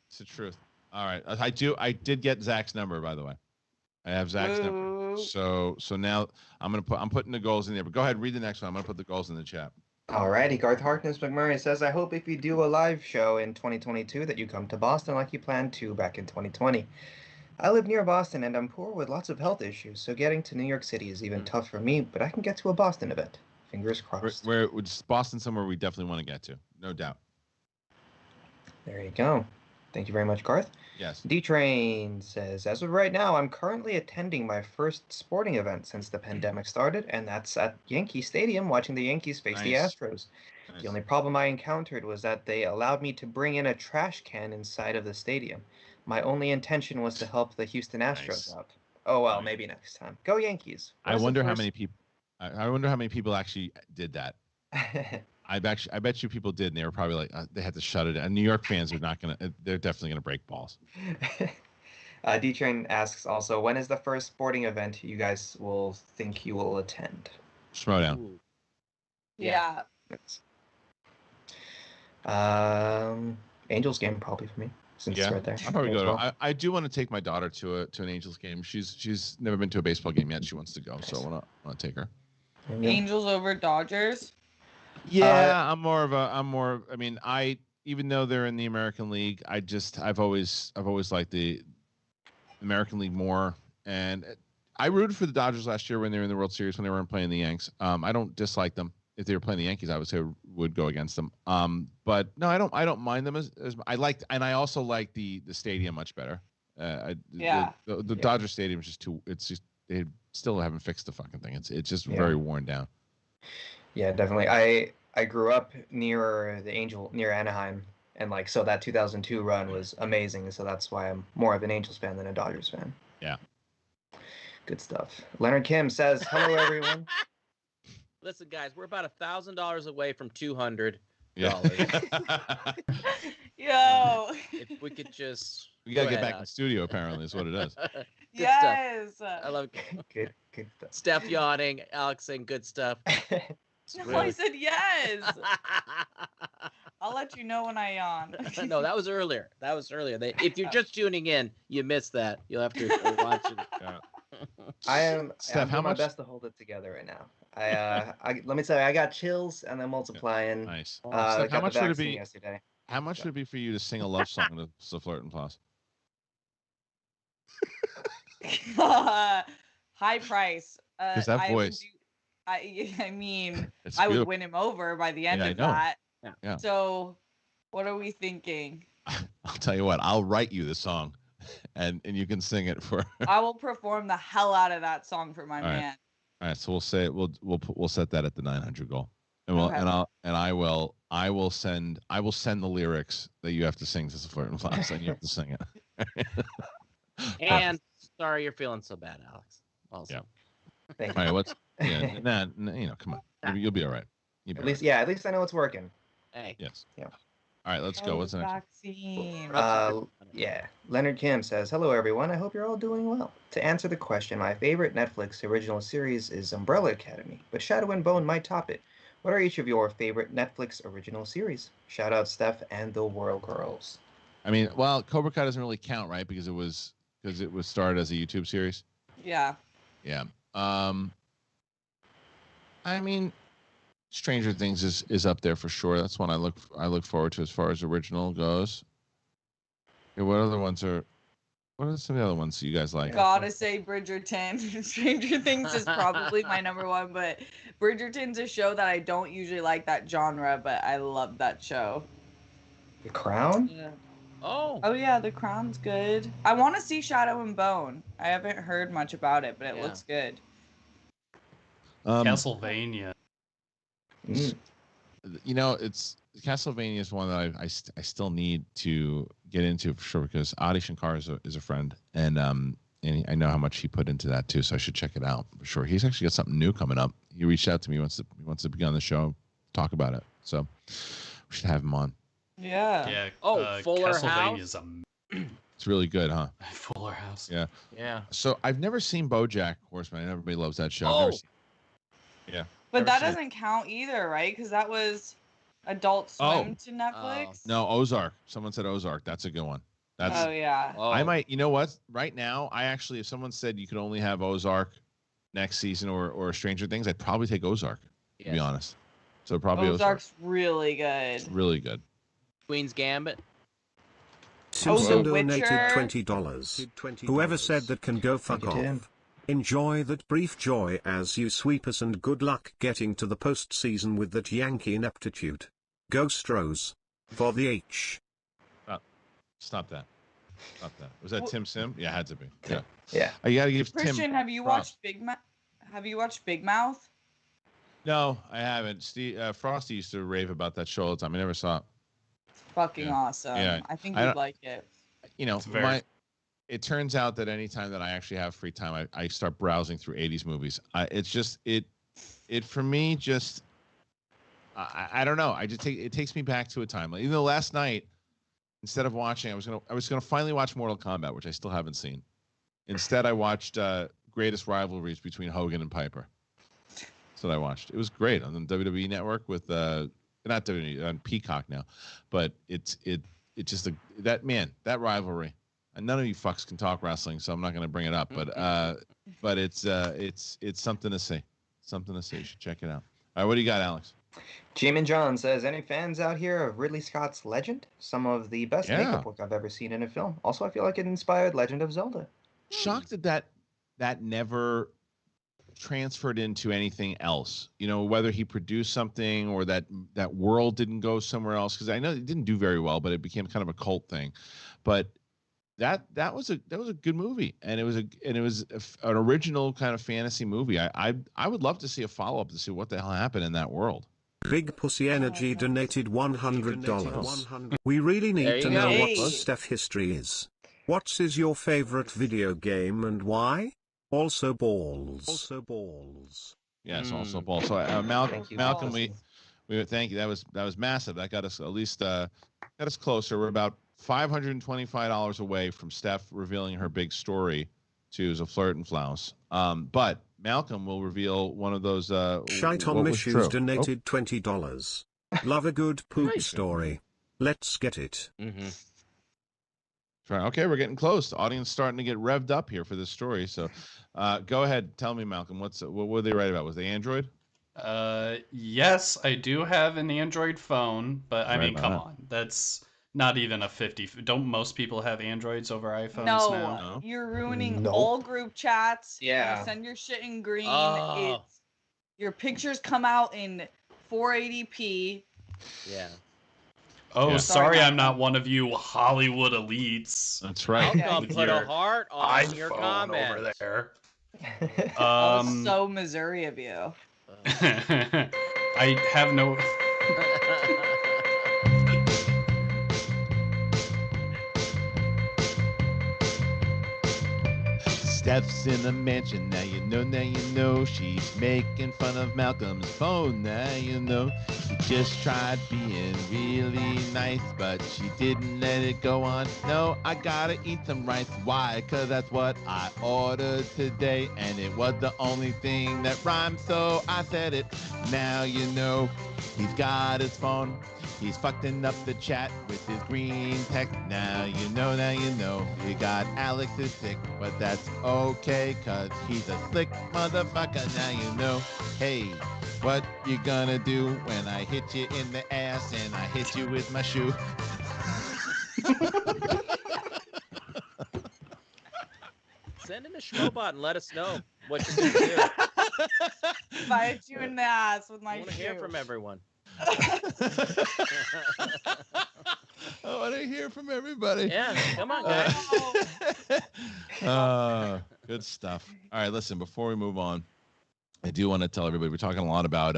it's the truth. All right, I did get Zach's number, by the way. I have Zach's number. So now I'm putting the goals in there. But go ahead, read the next one. I'm gonna put the goals in the chat. Alrighty, Garth Harkness McMurray says, I hope if you do a live show in 2022 that you come to Boston like you planned to back in 2020. I live near Boston and I'm poor with lots of health issues, so getting to New York City is even tough for me, but I can get to a Boston event. Fingers crossed. Where Boston somewhere we definitely want to get to, no doubt. There you go. Thank you very much, Garth. Yes. D-Train says, as of right now, I'm currently attending my first sporting event since the pandemic started, and that's at Yankee Stadium watching the Yankees face the Nice. Astros. The only problem I encountered was that they allowed me to bring in a trash can inside of the stadium. My only intention was to help the Houston Astros out. Oh, well, maybe next time. Go Yankees. I wonder how many people. I wonder how many people actually did that. I bet you people did, and they were probably like, they had to shut it down. New York fans are not gonna. They're definitely gonna break balls. D-Train asks also, when is the first sporting event you guys will think you will attend? Schmodown. Yeah. Angels game probably for me, since Yeah, it's right there. I'll probably As go. well. I do want to take my daughter to an Angels game. She's never been to a baseball game yet. She wants to go, so I want to take her. Angels over Dodgers. Yeah, I'm more. I mean, even though they're in the American League, I've always liked the American League more, and I rooted for the Dodgers last year when they were in the World Series when they weren't playing the Yanks. I don't dislike them. If they were playing the Yankees, I would say would go against them. But no, I don't mind them as I liked, and I also like the stadium much better. The Dodger Stadium is just too. It's just they still haven't fixed the fucking thing. It's just very worn down. Yeah, definitely. I grew up near near Anaheim, and so that 2002 run was amazing. So that's why I'm more of an Angels fan than a Dodgers fan. Yeah. Good stuff. Leonard Kim says, "Hello, everyone." Listen, guys, we're about $1,000 away from $200. Yeah. Yo. If we could just. We gotta get back in studio. Apparently, is what it is. Good Yes. stuff. I love good stuff. Steph yawning, Alex saying good stuff. No, I said yes. I'll let you know when I yawn. No, that was earlier. If you're just tuning in, you missed that. You'll have to watch it. Yeah. I'm Steph, how doing my much? best to hold it together right now. Let me tell you, I got chills and then multiplying. Nice. I Steph, how got much the would it vaccine be? yesterday. How much would it be for you to sing a love song to Flirt and Floss? High price. Because that voice. I mean, It's I would beautiful. win him over by the end Yeah, I of know. that. Yeah. So, what are we thinking? I'll tell you what. I'll write you the song, and you can sing it for. I will perform the hell out of that song for my All right. man. All right. So we'll say we'll set that at the 900 goal. And Okay. I will send the lyrics that you have to sing to the Flirt and Flounce, and you have to sing it. And sorry you're feeling so bad, Alex. Also. Yeah. Thank All you. right, come on. You'll be all right. At least I know it's working. Hey. Yes. Yeah. All right, let's go. What's the next? Vaccine. Yeah. Leonard Kim says, "Hello everyone. I hope you're all doing well. To answer the question, my favorite Netflix original series is Umbrella Academy, but Shadow and Bone might top it. What are each of your favorite Netflix original series? Shout out Steph and the World Girls." I mean, well, Cobra Kai doesn't really count, right? Because it was started as a YouTube series. Yeah. Yeah. I mean, Stranger Things is up there for sure. That's one I look forward to as far as original goes. Okay, what are some of the other ones that you guys like? Gotta say Bridgerton. Stranger Things is probably my number one, but Bridgerton's a show that I don't usually like that genre, but I love that show. The Crown? Yeah. Oh yeah, The Crown's good. I want to see Shadow and Bone. I haven't heard much about it, but it looks good. Castlevania. You know, it's Castlevania is one that I still need to get into for sure, because Adi Shankar is a friend, and I know how much he put into that too, so I should check it out for sure. He's actually got something new coming up. He reached out to me. He wants to be on the show, talk about it. So we should have him on. Yeah. Yeah. Fuller Castlevania's House. It's really good, huh? Fuller House. Yeah. Yeah. So I've never seen BoJack Horseman. Everybody loves that show. I've never seen- yeah. But Never that seen it. doesn't count either, right? Because that was Adult Swim to Netflix. No, Ozark. Someone said Ozark. That's a good one. That's. Oh yeah. I might. You know what? Right now, if someone said you could only have Ozark next season or Stranger Things, I'd probably take Ozark. To be honest. So probably Ozark. Ozark's really good. Really good. Queen's Gambit. Simpson The donated Witcher. $20. Whoever said that can go fuck Thank you, Tim. off. Enjoy that brief joy as you sweep us, and good luck getting to the postseason with that Yankee ineptitude. Go Stros. For the H. Stop that. Was that Tim Sim? Yeah, it had to be. Yeah. Yeah. You got to give Christian, Tim. have you props. watched Big Mouth? Have you watched Big Mouth? No, I haven't. Frosty used to rave about that show all the time. I never saw it. Fucking awesome. Yeah. I think I you'd don't- like it. You know, It's very- it turns out that anytime that I actually have free time, I start browsing through 80s movies. It's just it for me just I don't know. It takes me back to a time. Like, even though last night, instead of watching, I was gonna finally watch Mortal Kombat, which I still haven't seen. Instead, I watched Greatest Rivalries between Hogan and Piper. That's what I watched. It was great on the WWE Network with not WWE, on Peacock now, but it's just that rivalry. And none of you fucks can talk wrestling, so I'm not going to bring it up. But it's something to see. Something to see. You should check it out. All right, what do you got, Alex? Jamin John says, "Any fans out here of Ridley Scott's Legend? Some of the best makeup work I've ever seen in a film. Also, I feel like it inspired Legend of Zelda." Shocked that never transferred into anything else. You know, whether he produced something or that world didn't go somewhere else, because I know it didn't do very well, but it became kind of a cult thing. But that was a good movie, and it was an original kind of fantasy movie. I would love to see a follow up to see what the hell happened in that world. Big Pussy Energy donated $100. We really There need you to go. know what Hey. Steph history is. What is your favorite video game and why? Also balls. Yes, also ball. So Malcolm, Thank you. Malcolm, we thank you. That was massive. That got us at least got us closer. We're about $525 away from Steph revealing her big story to a Flirt and Flounce. But Malcolm will reveal one of those. Shite what on was Mishues true. donated $20. Love a good poop story. Let's get it. Mm-hmm. Right. Okay, we're getting close. The audience starting to get revved up here for this story. So, go ahead, tell me, Malcolm. What were they right about? Was they Android? Yes, I do have an Android phone, but I Right mean, come about on, that's not even a 50. Don't most people have Androids over iPhones No, now? you're ruining Nope. all group chats. Yeah. You send your shit in green. Oh. Your pictures come out in 480p. Yeah. Oh, Yeah. sorry, Sorry, I'm not one of you Hollywood elites. That's I'll right. come With put a your heart on iPhone your comment. over there. That was so Missouri of you. I have no. Steph's in a mansion, now you know she's making fun of Malcolm's phone, now you know. She just tried being really nice, but she didn't let it go on. No, I gotta eat some rice. Why? 'Cause that's what I ordered today, and it was the only thing that rhymed, so I said it. Now you know he's got his phone. He's fucking up the chat with his green text. Now you know. He got Alex's sick, but that's okay, 'cause he's a slick motherfucker. Now you know. Hey, what you gonna do when I hit you in the ass and I hit you with my shoe? Send in a Schmobot and let us know what you're going to do. If I hit you in the ass with my I want to hear from everyone. I want to hear from everybody. Yeah, come on, guys. Good stuff. All right, listen, before we move on, I do want to tell everybody we're talking a lot about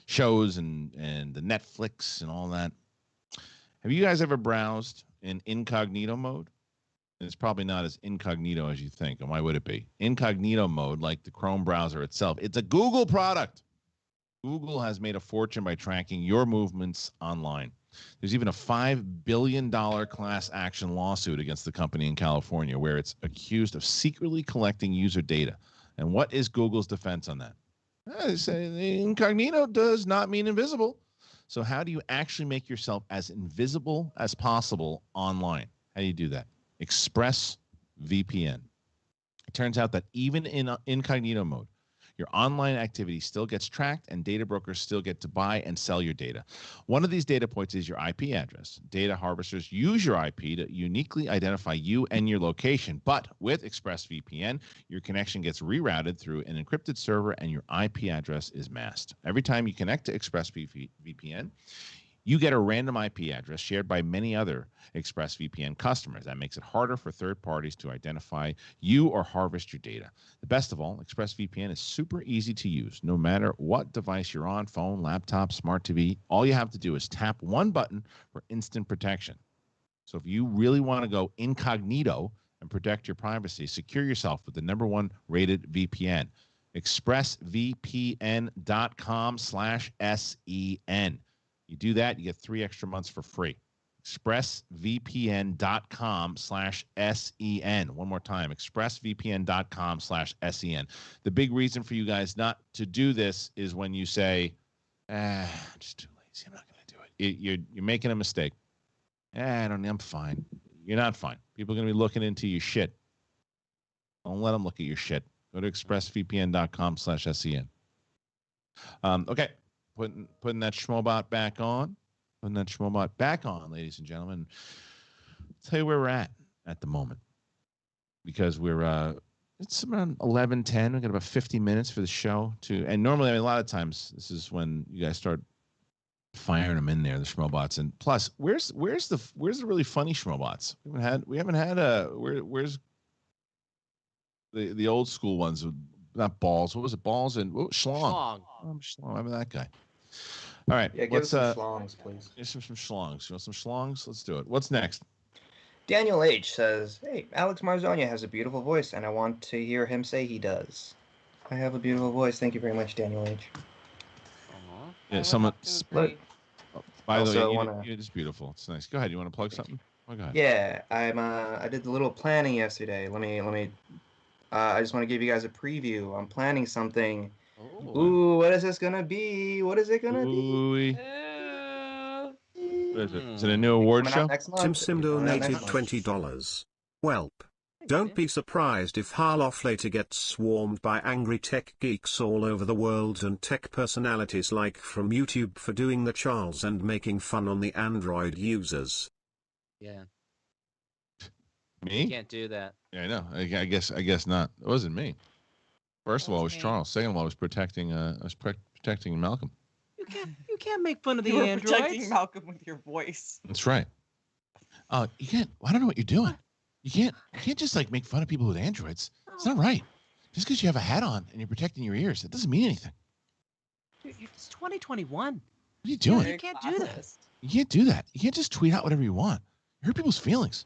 shows and the Netflix and all that. Have you guys ever browsed in incognito mode? It's probably not as incognito as you think. And why would it be? Incognito mode, like the Chrome browser itself, it's a Google product. Google has made a fortune by tracking your movements online. There's even a $5 billion class action lawsuit against the company in California where it's accused of secretly collecting user data. And what is Google's defense on that? They say incognito does not mean invisible. So how do you actually make yourself as invisible as possible online? How do you do that? ExpressVPN. It turns out that even in incognito mode, your online activity still gets tracked and data brokers still get to buy and sell your data. One of these data points is your IP address. Data harvesters use your IP to uniquely identify you and your location. But with ExpressVPN, your connection gets rerouted through an encrypted server and your IP address is masked. Every time you connect to ExpressVPN, you get a random IP address shared by many other ExpressVPN customers. That makes it harder for third parties to identify you or harvest your data. The best of all, ExpressVPN is super easy to use. No matter what device you're on, phone, laptop, smart TV, all you have to do is tap one button for instant protection. So if you really want to go incognito and protect your privacy, secure yourself with the #1 rated VPN, expressvpn.com/SEN. You do that, you get 3 extra months for free. expressvpn.com/SEN. One more time, expressvpn.com/SEN. The big reason for you guys not to do this is when you say, I'm just too lazy, I'm not going to do it. You're making a mistake. I'm fine. You're not fine. People are going to be looking into your shit. Don't let them look at your shit. Go to expressvpn.com/SEN. Okay. Putting that Schmobot back on. Putting that Schmobot back on, ladies and gentlemen. I'll tell you where we're at the moment. Because it's around 11:10. We've got about 50 minutes for the show. And normally, a lot of times, this is when you guys start firing them in there, the Schmobots. And plus, where's the really funny Schmobots? We haven't had where's the old school ones? Not balls. What was it? Balls and Schlong. Schlong. Remember that guy? All right. Yeah, give us some schlongs, please. Give some schlongs. You want some schlongs? Let's do it. What's next? Daniel H. says, hey, Alex Marzonia has a beautiful voice, and I want to hear him say he does. I have a beautiful voice. Thank you very much, Daniel H. Yeah, someone split. By the way, you're just beautiful. It's nice. Go ahead. You want to plug something? Oh, go ahead. Yeah, I did the little planning yesterday. Let me. I just want to give you guys a preview. I'm planning something. Ooh, what is this gonna be? What is it gonna be? What is it? Is it a new award show? Sim donated $20. Welp. Don't be surprised if Harloff later gets swarmed by angry tech geeks all over the world and tech personalities like from YouTube for doing the Charles and making fun on the Android users. Yeah. Me? You can't do that. Yeah, I know. I guess not. It wasn't me. First of all, it was Charles. Second of all, I was protecting Malcolm. You can't make fun of the You were androids. protecting Malcolm with your voice. That's right. You can't. I don't know what you're doing. You can't just like make fun of people with androids. It's not right. Just because you have a hat on and you're protecting your ears, it doesn't mean anything. Dude, it's 2021. What are you doing? You can't do that. You can't do that. You can't just tweet out whatever you want. You hurt people's feelings.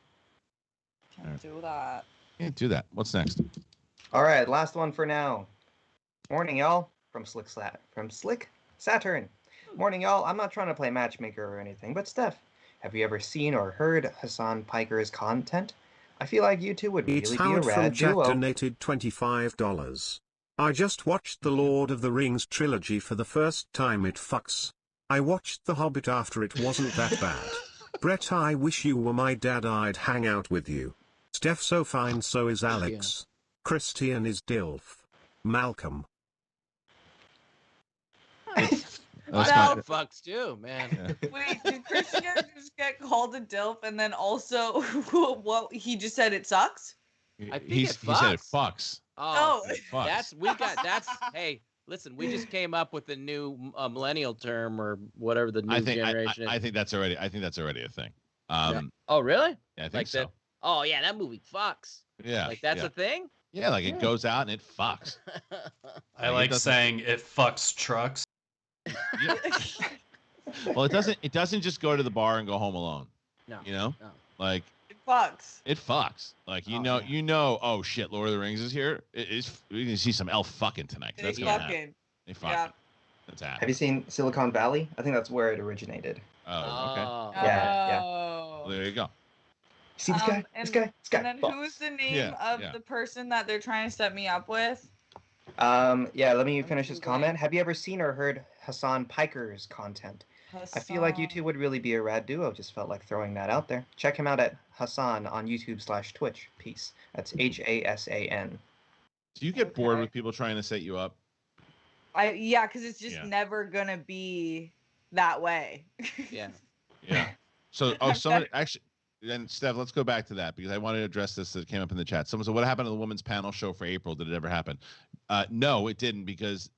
Can't do that. You can't do that. What's next? All right, last one for now. Morning, y'all. From Slick Saturn. Morning, y'all. I'm not trying to play matchmaker or anything, but Steph, have you ever seen or heard Hassan Piker's content? I feel like you two would It's really be a Howard from rad Jack duo. donated $25. I just watched the Lord of the Rings trilogy for the first time. It fucks. I watched The Hobbit after. It wasn't that bad. Brett, I wish you were my dad. I'd hang out with you. Steph, so fine, so is Alex. Christian is DILF. Malcolm. Well, fucks too, man. Wait, did Christian just get called a DILF and then also what he just said it sucks? I think He said it fucks. Oh. It fucks. Hey, listen, we just came up with a new millennial term or whatever the new generation is. I think that's already a thing. Oh, really? Yeah, I think like so. that. Oh, yeah, that movie fucks. Yeah. Like that's a thing? Yeah, like it goes out and it fucks. I like saying it fucks trucks. Well, it doesn't just go to the bar and go home alone. No. You know? No. Like it fucks. It fucks. Like you know, oh shit, Lord of the Rings is here. We can see some elf fucking tonight. That's gonna happen. They fucking. Yeah. That's happening. Have you seen Silicon Valley? I think that's where it originated. Oh, okay. Yeah. Well, there you go. See this guy? And, this guy? And then who's the name of the person that they're trying to set me up with? Yeah, let me finish this comment. Have you ever seen or heard Hassan Piker's content? I feel like you two would really be a rad duo. Just felt like throwing that out there. Check him out at Hassan on YouTube/Twitch. Peace. That's HASAN. Do you get bored with people trying to set you up? Yeah, because it's just never gonna be that way. Yeah. Yeah. So, someone actually. And Steph, let's go back to that because I wanted to address this that came up in the chat. Someone said, "What happened to the women's panel show for April? Did it ever happen?" No, it didn't, because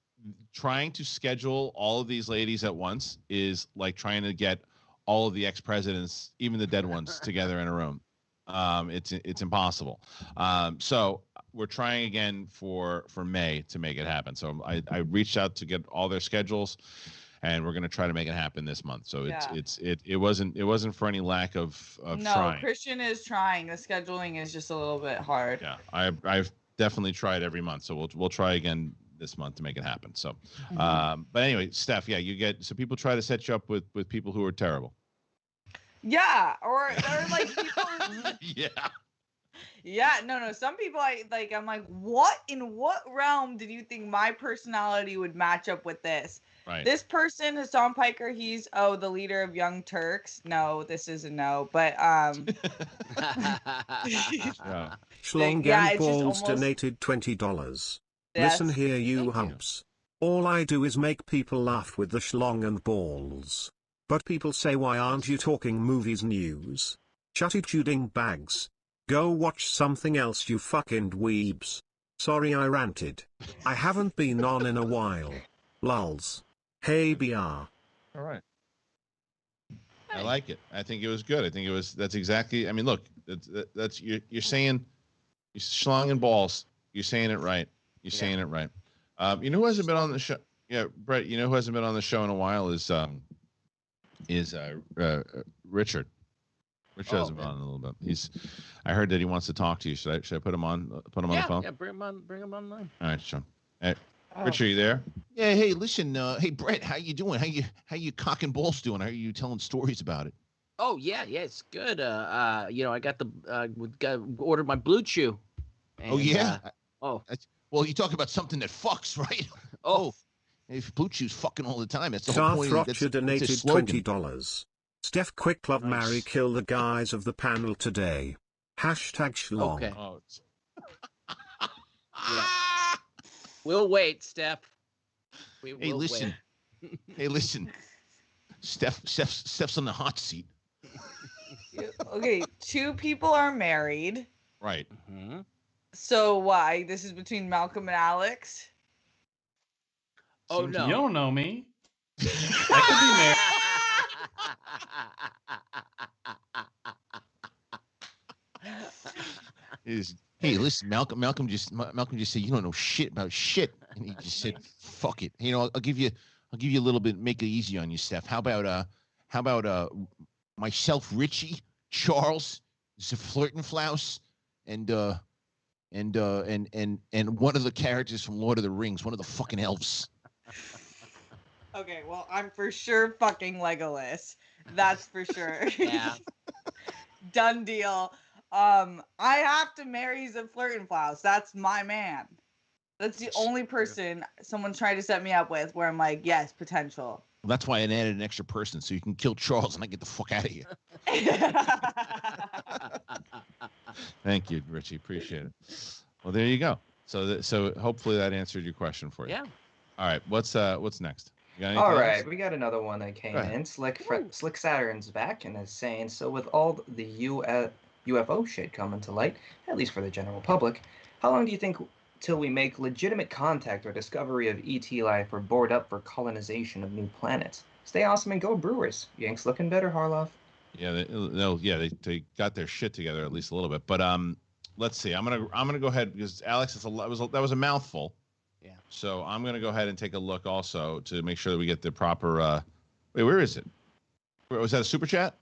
trying to schedule all of these ladies at once is like trying to get all of the ex-presidents, even the dead ones, together in a room. It's impossible. So we're trying again for May to make it happen. So I reached out to get all their schedules, and we're going to try to make it happen this month. So it wasn't for any lack of trying. Christian is trying. The scheduling is just a little bit hard. Yeah, I've definitely tried every month. So we'll try again this month to make it happen. So, but anyway, Steph, yeah, people try to set you up with people who are terrible. Yeah, or they're like people. Yeah. Yeah, no. Some people I'm like, what in what realm did you think my personality would match up with this? Right. This person, Hassan Piker, he's the leader of Young Turks. No, this is a no. But Schlongan Balls donated $20. Yes. Listen here, you humps. All I do is make people laugh with the schlong and balls. But people say, why aren't you talking movies news? Shut it, you ding bags. Go watch something else, you fucking dweebs. Sorry I ranted. I haven't been on in a while. Lulz. Hey BR. All right. I like it. I think it was good. I think that's exactly. I mean, look, that's you're saying, you're schlong and balls. You're saying it right. You're saying it right. You know who hasn't been on the show? Yeah, Brett. You know who hasn't been on the show in a while is Richard. Richard hasn't been on in a little bit. I heard that he wants to talk to you. Should I put him on? Put him on the phone? Yeah, bring him online. All right, Sean. Hey, Richard, you there? Yeah. Hey, listen. Hey, Brett, how you doing? How you cock and balls doing? How are you telling stories about it? Oh yeah, it's good. I got ordered my Blue Chew. And, oh yeah. Well, you talk about something that fucks, right? Oh. If Blue Chew's fucking all the time, that's the Darth whole point. Rocher donated $20. Steph, quick love, marry, kill the guys of the panel today. #Schlong. Okay. Yeah. We'll wait, Steph. Hey, listen. Hey, listen. Steph's on the hot seat. Okay, 2 people are married. Right. Mm-hmm. So why? This is between Malcolm and Alex? Oh no. You don't know me. I could be married. Hey, listen, Malcolm just said you don't know shit about shit, and he just said fuck it. I'll give you I'll give you a little bit, make it easy on you, Steph. How about myself, Richie, Charles, the Flirtenflaus, and one of the characters from Lord of the Rings, one of the fucking elves. Okay, well, I'm for sure fucking Legolas. That's for sure. Yeah. Done deal. I have to marry the Flirtenflaus. That's my man. That's the only person someone's trying to set me up with where I'm like, yes, potential. Well, that's why I added an extra person, so you can kill Charles and I get the fuck out of here. Thank you, Richie. Appreciate it. Well, there you go. So hopefully that answered your question for you. Yeah. All right. What's next? You got anything All else? right, we got another one that came in. Slick Saturn's back and is saying, so with all the UFO shit coming to light, at least for the general public, how long do you think till we make legitimate contact or discovery of ET life or board up for colonization of new planets? Stay awesome and go Brewers. Yanks looking better, Harloff. Yeah, they got their shit together at least a little bit. But let's see. I'm gonna go ahead because Alex, that was a mouthful. Yeah. So I'm gonna go ahead and take a look also to make sure that we get the proper. Wait, where is it? Was that a super chat?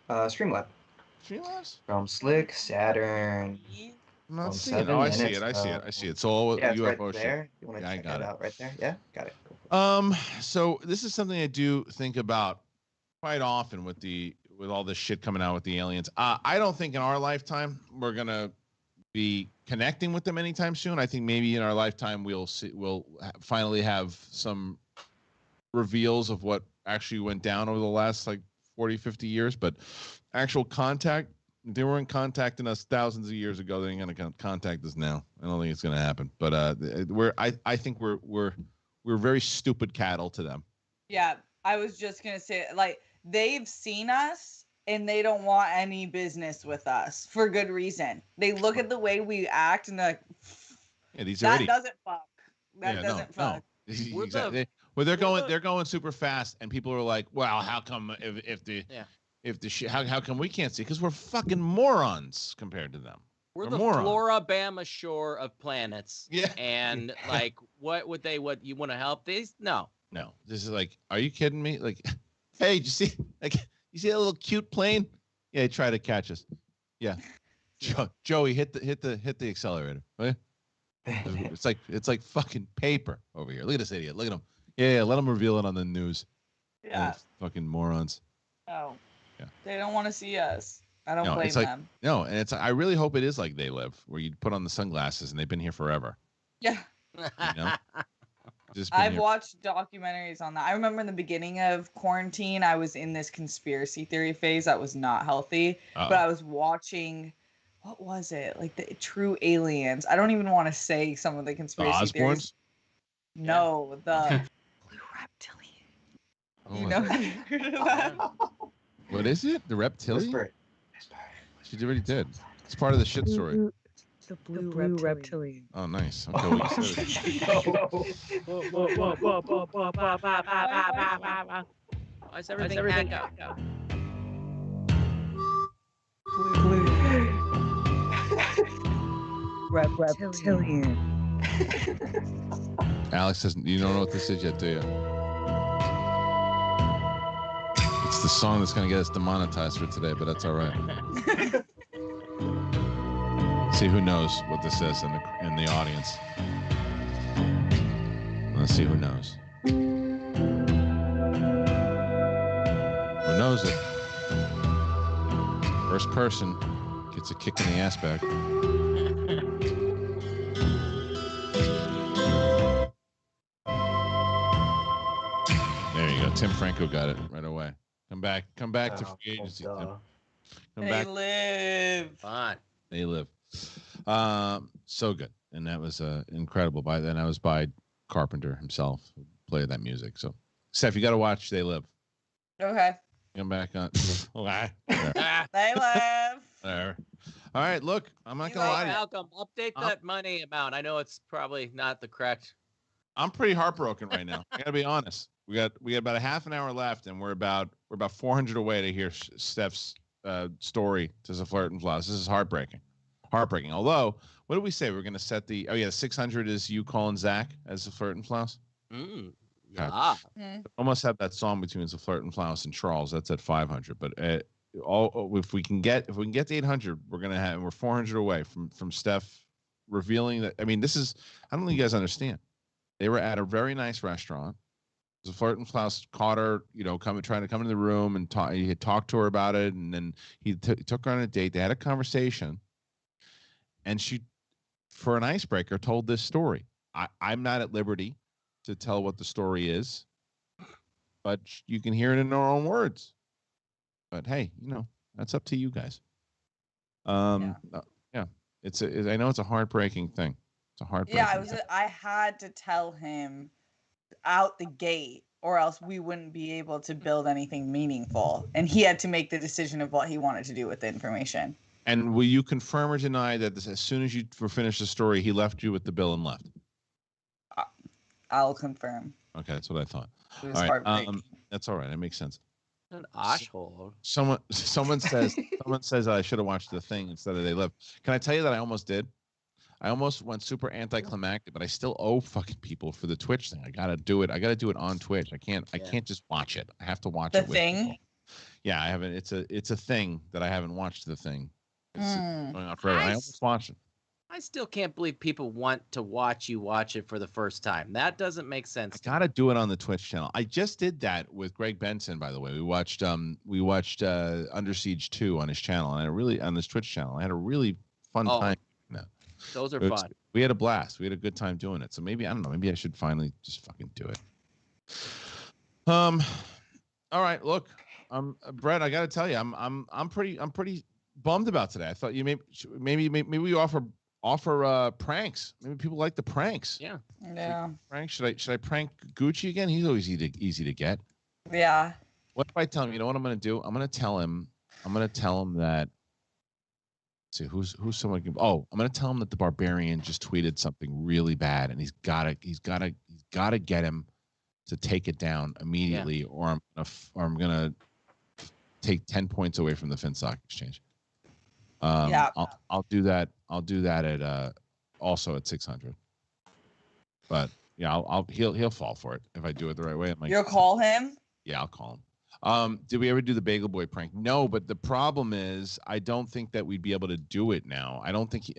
Streamlabs. Streamlabs? From Slick Saturn. I'm not seeing it. Oh, I see it. I see it. It's all yeah, it's UFO right shit. there. You want to I check got it it. out right there? Yeah, got it. So this is something I do think about quite often with all this shit coming out with the aliens. I don't think in our lifetime we're gonna be connecting with them anytime soon. I think maybe in our lifetime we'll finally have some reveals of what actually went down over the last like 40, 50 years. But actual contact, they weren't contacting us thousands of years ago. They ain't gonna contact us now. I don't think it's gonna happen. But I think we're very stupid cattle to them. Yeah, I was just gonna say, like, they've seen us and they don't want any business with us for good reason. They look at the way we act and they're like, Yeah, these that are doesn't fuck. That Yeah, doesn't fuck. No. Exactly. Well, they're going super fast, and people are like, "Well, how come if the shit? How come we can't see? Because we're fucking morons compared to them. We're We're the morons. Florabama shore of planets. Yeah. And like, what you want to help these? No. No, this is like, are you kidding me? Like, hey, did you see? Like, you see that little cute plane? Yeah, he tried to catch us. Yeah, Joey, hit the accelerator. Will you? It's like fucking paper over here. Look at this idiot. Look at him. Yeah, let him reveal it on the news. Yeah. Those fucking morons. Oh. Yeah. They don't want to see us. I don't No, blame it's like them. no, and it's. I really hope it is like They Live, where you put on the sunglasses and they've been here forever. Yeah. You know? Just been I've here. watched documentaries on that. I remember in the beginning of quarantine, I was in this conspiracy theory phase that was not healthy. But I was watching, what was it? Like the true aliens. I don't even want to say some of the conspiracy theories. No, the blue reptilian. Oh You my know, God. heard of that? What is it? The reptilian? Whisper. She already did. It's part of the shit story. The blue reptilian. Oh, nice. Okay, well, you said it. Why is everything hacked out? Reptilian. Alex doesn't. You don't know what this is yet, do you? It's the song that's gonna get us demonetized for today, but that's all right. See who knows what this is in the audience. Let's see who knows. Who knows it? First person gets a kick in the ass back. There you go. Tim Franco got it right away. Come back to free agency. Tim. Come They back. live. Fine. They live. So good. And that was incredible. By then, I was by Carpenter himself who played that music. So, Steph, you got to watch They Live. Okay. Come back on. Okay. They live. There. All right. Look, I'm not going to lie to you. Malcolm, update that money amount. I know it's probably not the correct. I'm pretty heartbroken right now. I got to be honest. We got about a half an hour left, and we're about 400 away to hear Steph's story to the Flirtenflaus. This is heartbreaking. Although, what did we say? We're going to set the 600 is you calling Zach as the Flirtenflaus? Yeah. Almost have that song between the Flirt and Flouse and Charles. That's at 500. But if we can get to 800, we're 400 away from Steph revealing that. I mean, this is, I don't think you guys understand. They were at a very nice restaurant. The Flirt and Flouse caught her, trying to come into the room and talk. He had talked to her about it, and then he took her on a date. They had a conversation, and she, for an icebreaker, told this story. I'm not at liberty to tell what the story is, but you can hear it in our own words. But hey, that's up to you guys. Yeah. I know it's a heartbreaking thing. It's a heartbreaking. Yeah, I had to tell him out the gate, or else we wouldn't be able to build anything meaningful. And he had to make the decision of what he wanted to do with the information. And will you confirm or deny that as soon as you were finished the story, he left you with the bill and left? I'll confirm. Okay, that's what I thought. It was all right, heartbreaking. that's all right. That makes sense. An asshole. Someone says I should have watched The Thing instead of They Live. Can I tell you that I almost did? I almost went super anticlimactic, but I still owe fucking people for the Twitch thing. I gotta do it. I gotta do it on Twitch. I can't just watch it. I have to watch it. The Thing? Yeah, I haven't. It's a thing that I haven't watched. The Thing. It's going on forever. I almost watched it. I still can't believe people want to watch you watch it for the first time. That doesn't make sense. I gotta do it on the Twitch channel. I just did that with Greg Benson, by the way. We watched Under Siege 2 on his channel, and on his Twitch channel. I had a really fun time. Those are fun. We had a blast. We had a good time doing it. So maybe, I don't know, maybe I should finally just fucking do it. All right, look, Brett, I got to tell you, I'm pretty bummed about today. I thought you maybe we offer pranks. Maybe people like the pranks. Yeah. Prank. Should I prank Gucci again? He's always easy to get. Yeah. What if I tell him, you know what I'm going to do? I'm going to tell him that, see who's someone. I'm going to tell him that the Barbarian just tweeted something really bad, and he's got to get him to take it down immediately, or I'm going to take 10 points away from the FinStock Exchange. I'll do that. I'll do that at also at 600. But yeah, he'll fall for it if I do it the right way. You'll call him? Yeah, I'll call him. Did we ever do the Bagel Boy prank? No, but the problem is I don't think that we'd be able to do it now. I don't think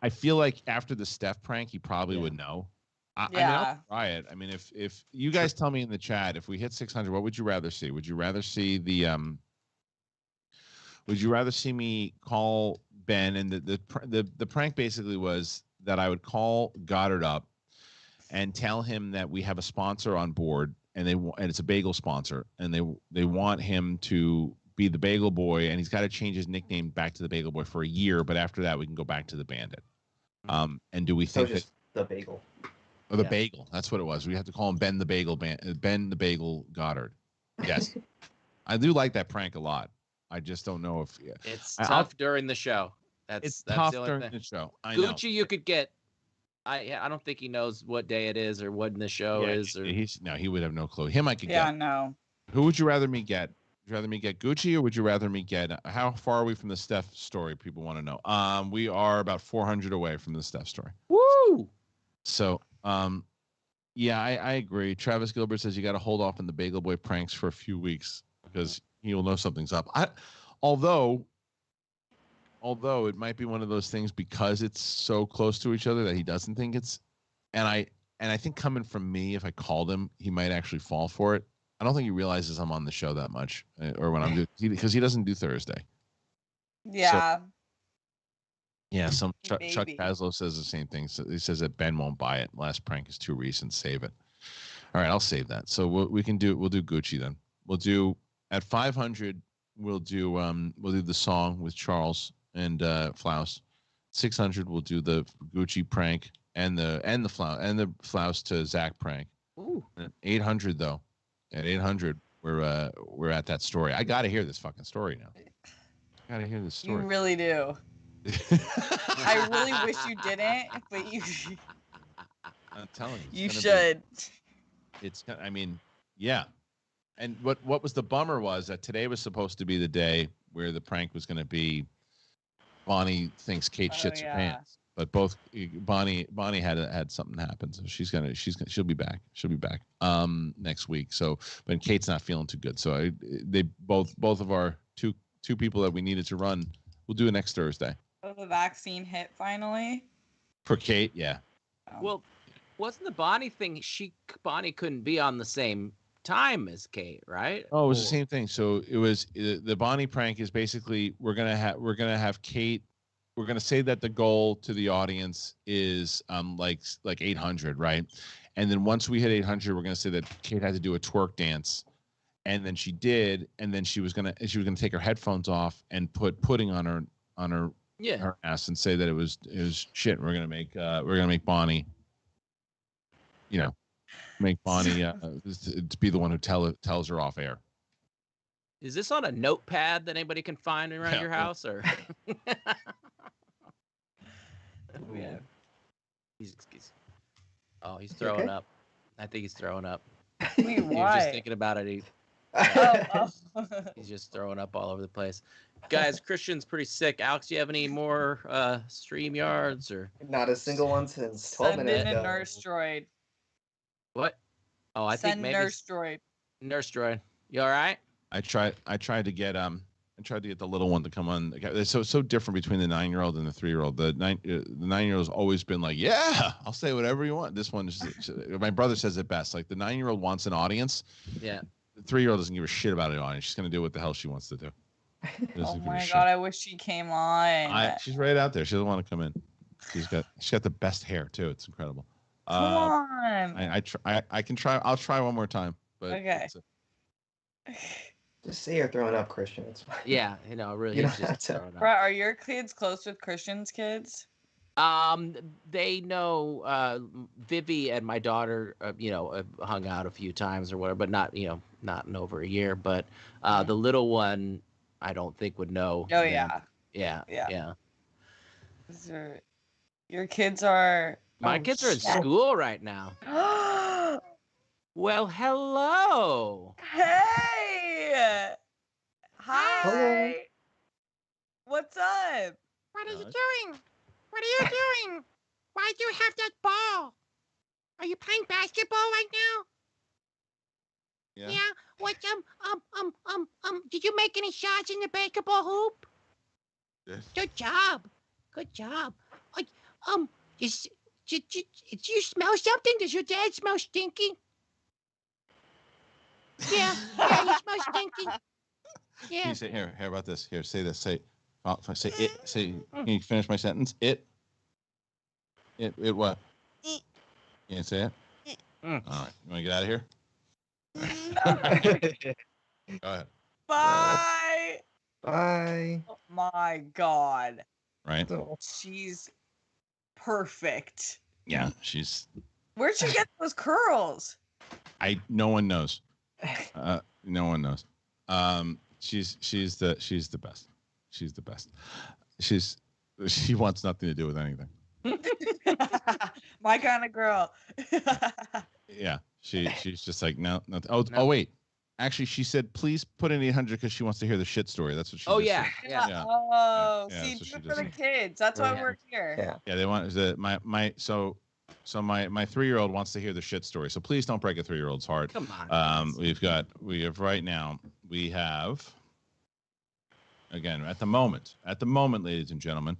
I feel like after the Steph prank, he probably would know. I mean, I'll try it. I mean, if you guys tell me in the chat, if we hit 600, what would you rather see? Would you rather see would you rather see me call Ben? And the prank basically was that I would call Goddard up and tell him that we have a sponsor on board, and it's a bagel sponsor, and they want him to be the Bagel Boy, and he's got to change his nickname back to the Bagel Boy for a year, but after that we can go back to the Bandit. And do we think just the Bagel? Or the Bagel? That's what it was. We have to call him Ben the Bagel Goddard. Yes, I do like that prank a lot. I just don't know if it's tough during the show. That's tough the only during thing. the show. I Gucci, know. you could get. I don't think he knows what day it is or when the show is. Or he would have no clue. Him I could get. Yeah, no. Who would you rather me get? Would you rather me get Gucci, or would you rather me get? How far are we from the Steph story? People want to know. We are about 400 away from the Steph story. Woo! So, yeah, I agree. Travis Gilbert says you got to hold off on the Bagel Boy pranks for a few weeks because he will know something's up. Although it might be one of those things because it's so close to each other that he doesn't think it's, and I think coming from me, if I called him, he might actually fall for it. I don't think he realizes I'm on the show that much, or when I'm doing, because he doesn't do Thursday. Yeah. So, yeah. Chuck Paslow says the same thing. So he says that Ben won't buy it. Last prank is too recent. Save it. All right, I'll save that. So we'll do Gucci then. We'll do at 500. We'll do the song with Charles and Flouse. 600. We'll do the Gucci prank and the Flouse to Zach prank. Ooh. At 800 though. At 800, we're at that story. I got to hear this fucking story now. I got to hear this story. You really do. I really wish you didn't, but you. I'm telling you. You should. I mean, yeah. And what was the bummer was that today was supposed to be the day where the prank was going to be Bonnie thinks Kate shits her pants. But both Bonnie had something happen, so she'll be back. She'll be back next week. So, but Kate's not feeling too good. So they both of our two people that we needed to run, we'll do it next Thursday. Oh, the vaccine hit finally. For Kate, yeah. Well, wasn't the Bonnie thing? Bonnie couldn't be on the same time as Kate, right? Oh, it was the same thing. So it was the Bonnie prank is basically we're gonna have Kate. We're gonna say that the goal to the audience is like 800, right? And then once we hit 800, we're gonna say that Kate had to do a twerk dance, and then she did, and then she was gonna take her headphones off and put pudding on her her ass and say that it was shit. We're gonna make Bonnie, make Bonnie to be the one who tells her off air. Is this on a notepad that anybody can find around your house, or? Yeah. He's throwing up. I think he's throwing up. Wait, He was why? just thinking about it. He's just throwing up all over the place. Guys, Christian's pretty sick. Alex, do you have any more StreamYards or? Not a single one since 12 Send minutes in a ago. nurse droid. What? Oh, I think Send maybe nurse droid. Nurse droid. You all right? I tried to get the little one to come on. It's so different between the 9-year-old and the 3-year-old. The 9-year-old's always been like, yeah, I'll say whatever you want. This one, my brother says it best. Like the 9-year-old wants an audience. Yeah. The 3-year-old doesn't give a shit about an audience. She's gonna do what the hell she wants to do. Oh my god, I wish she came on. She's right out there. She doesn't want to come in. She's got the best hair too. It's incredible. Come on. I can try. I'll try one more time. But Okay. Just say you're throwing up, Christian. It's fine. Yeah, really. You He's don't just have to- throwing up. Brett, are your kids close with Christian's kids? They know Vivi and my daughter, hung out a few times or whatever, but not in over a year. But the little one, I don't think would know. Oh, them. yeah. Yeah. Your kids are. My kids are in school right now. Well, hello. Hey! Hi! Hello. What's up? What are you doing? What are you doing? Why do you have that ball? Are you playing basketball right now? Yeah. What did you make any shots in the basketball hoop? Yes. Good job. Good job. Do you smell something? Does your dad smell stinky? Yeah, you smell stinky. Can Yeah. you say here about this? Here, say this. Say it. Say. Can you finish my sentence? It what? Can you say it? All right. You want to get out of here? Go ahead. Bye! Bye. Oh my god. Right. She's perfect. Yeah, she's. Where'd you get those curls? No one knows. No one knows. She's the best. She's the best. She wants nothing to do with anything. My kind of girl. Yeah, she's just like no. Oh wait, actually she said please put in 800 because she wants to hear the shit story. That's what she. Oh just yeah, said. yeah. Oh, Yeah, see, that's do what it she for the does. kids. That's why Yeah. we're here. Yeah, they want my 3-year-old wants to hear the shit story. So please don't break a 3-year-old's heart. Come on. We have right now. We have. Again, at the moment, ladies and gentlemen,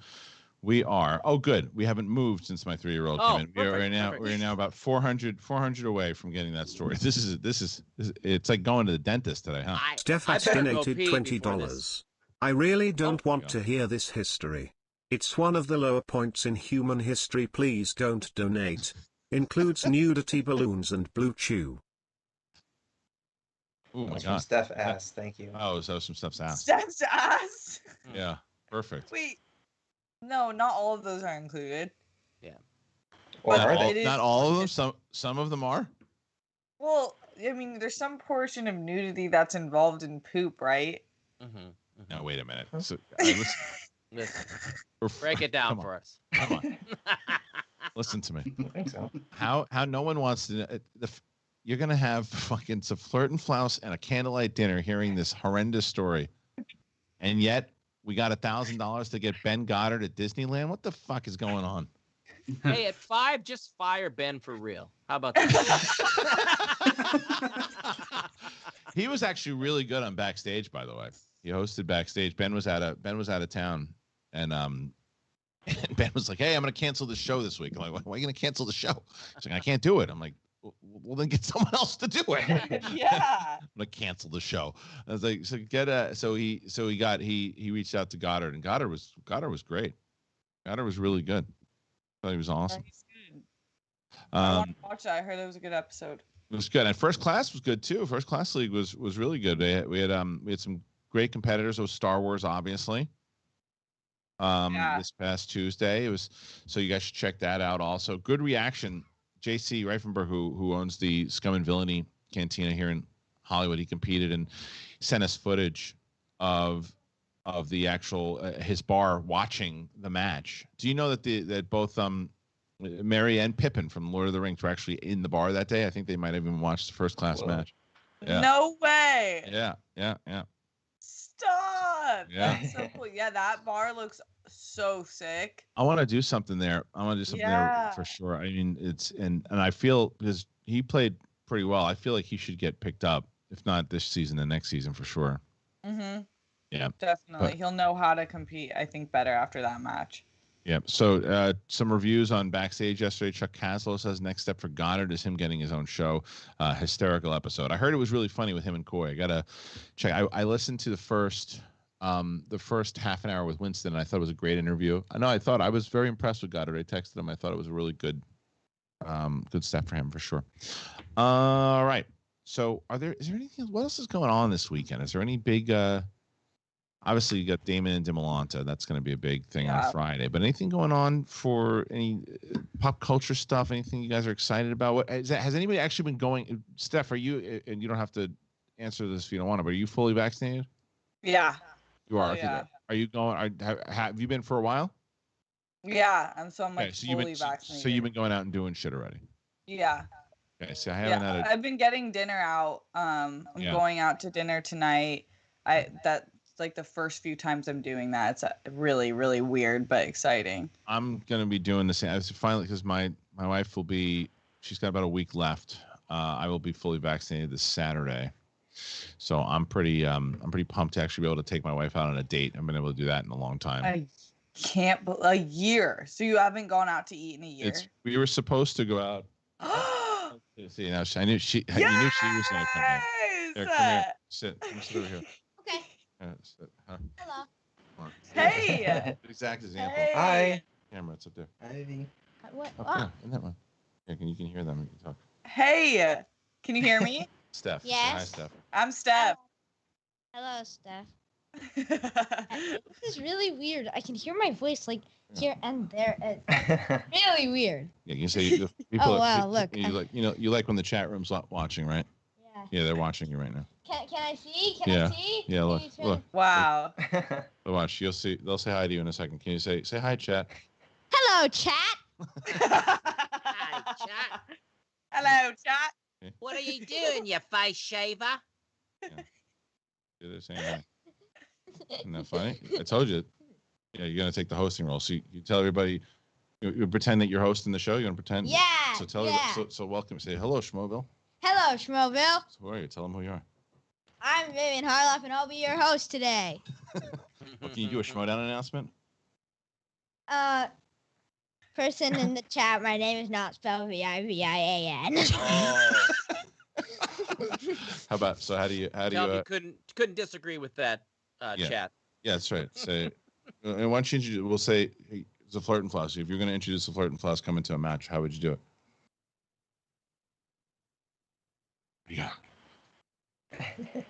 we are. Oh, good. We haven't moved since my 3-year-old Oh, came in. perfect. We're now about 400 away from getting that story. This is. It's like going to the dentist today, huh? Steph has donated $20. I really don't want to hear this history. It's one of the lower points in human history. Please don't donate. Includes nudity, balloons, and blue chew. Oh my That's from god. Steph ass. Thank you. Oh, so some stuff's ass. Steph's ass. Yeah, perfect. Wait. No, not all of those are included. Yeah. Or Not are all, they? not all of them. Some of them are. Well, I mean, there's some portion of nudity that's involved in poop, right? Mm-hmm. No, wait a minute. So, Listen, break it down Come for on. us. Come on. Listen to me. I think so. How no one wants to. You're gonna have fucking some flirt and flouse and a candlelight dinner, hearing this horrendous story, and yet We got $1,000 to get Ben Goddard at Disneyland. What the fuck is going on? Hey, at 5, just fire Ben for real. How about that? He was actually really good on Backstage, by the way. He hosted Backstage. Ben was out of town, and Ben was like, "Hey, I'm going to cancel the show this week." I'm like, "Why are you going to cancel the show?" He's like, "I can't do it." I'm like, "Well, then get someone else to do it." Yeah. I'm gonna cancel the show. I was like, so he reached out to Goddard, and Goddard was great. Goddard was really good. I thought he was awesome. He's good. I want to watch that. I heard it was a good episode. It was good, and First Class was good too. First Class League was really good. We had some great competitors. It was Star Wars, obviously. This past Tuesday, it was, so you guys should check that out. Also, good reaction. JC Reifenberg, who owns the Scum and Villainy Cantina here in Hollywood, he competed and sent us footage of the actual his bar watching the match. Do you know that both Mary and Pippin from Lord of the Rings were actually in the bar that day? I think they might have even watched the First Class match. Yeah. No way. Yeah. Stop. Yeah. That's so cool. Yeah, that bar looks so sick. I want to do something there. There for sure. I mean, and I feel, because he played pretty well, I feel like he should get picked up, if not this season, the next season for sure. Mm-hmm. Yeah. Definitely. He'll know how to compete, I think, better after that match. Yeah. So some reviews on Backstage yesterday. Chuck Caslow says next step for Goddard is him getting his own show. Hysterical episode. I heard it was really funny with him and Coy. I gotta check. I listened to the first half an hour with Winston, and I thought it was a great interview. I was very impressed with Goddard. I texted him. I thought it was a really good step for him for sure. All right. So is there anything? What else is going on this weekend? Is there any big? Obviously, you got Damon and Dimolanta. That's going to be a big thing on Friday. But anything going on for any pop culture stuff? Anything you guys are excited about? Has anybody actually been going? Steph, are you? And you don't have to answer this if you don't want to. But are you fully vaccinated? Yeah. You are. Oh, yeah. Are you going? Have you been for a while? Yeah, and so I'm like fully vaccinated. So you've been going out and doing shit already? Yeah. Okay. So I haven't had. I've been getting dinner out. I'm going out to dinner tonight. That's like the first few times I'm doing that. It's really, really weird but exciting. I'm gonna be doing the same. I was finally, because my wife will be. She's got about a week left. I will be fully vaccinated this Saturday. So I'm pretty pumped to actually be able to take my wife out on a date. I've been able to do that in a long time. I can't believe a year. So you haven't gone out to eat in a year? We were supposed to go out. See, now I knew she. You knew she was going to come in. Here, come here. Sit. Come sit over here. Okay. Sit. Huh? Hello. Come on. Hey. Exact example. Hey. Hi. Camera, it's up there. Hi. What? Yeah, in that one. Yeah, you can hear them. You can talk. Hey. Can you hear me? Steph. Yes. Say hi, Steph. I'm Steph. Hello, Steph. This is really weird. I can hear my voice like here and there. It's really weird. Yeah, you can say people. Oh wow! Look. You like when the chat room's watching, right? Yeah. Yeah, they're watching you right now. Can I see? Can I see? Yeah, look. Wow. Watch. You'll see. They'll say hi to you in a second. Can you say hi, chat? Hello, chat. Hi, chat. Hello, chat. What are you doing, you face shaver? Yeah. They're saying hi. Isn't that funny? I told you. Yeah, you're gonna take the hosting role. So you tell everybody. You pretend that you're hosting the show. You're gonna pretend. Yeah. So tell everybody. So welcome. Say hello, Schmoville. Hello, Schmoville. So who are you? Tell them who you are. I'm Vivian Harloff, and I'll be your host today. Well, can you do a Schmodown announcement? Person in the chat, my name is not spelled Vivian. Oh. How do you couldn't disagree with that chat. Yeah, that's right. Say, and why don't you introduce? We'll say hey, it's a Flirt and Floss. If you're going to introduce a Flirt and Floss coming to a match, how would you do it? Yeah.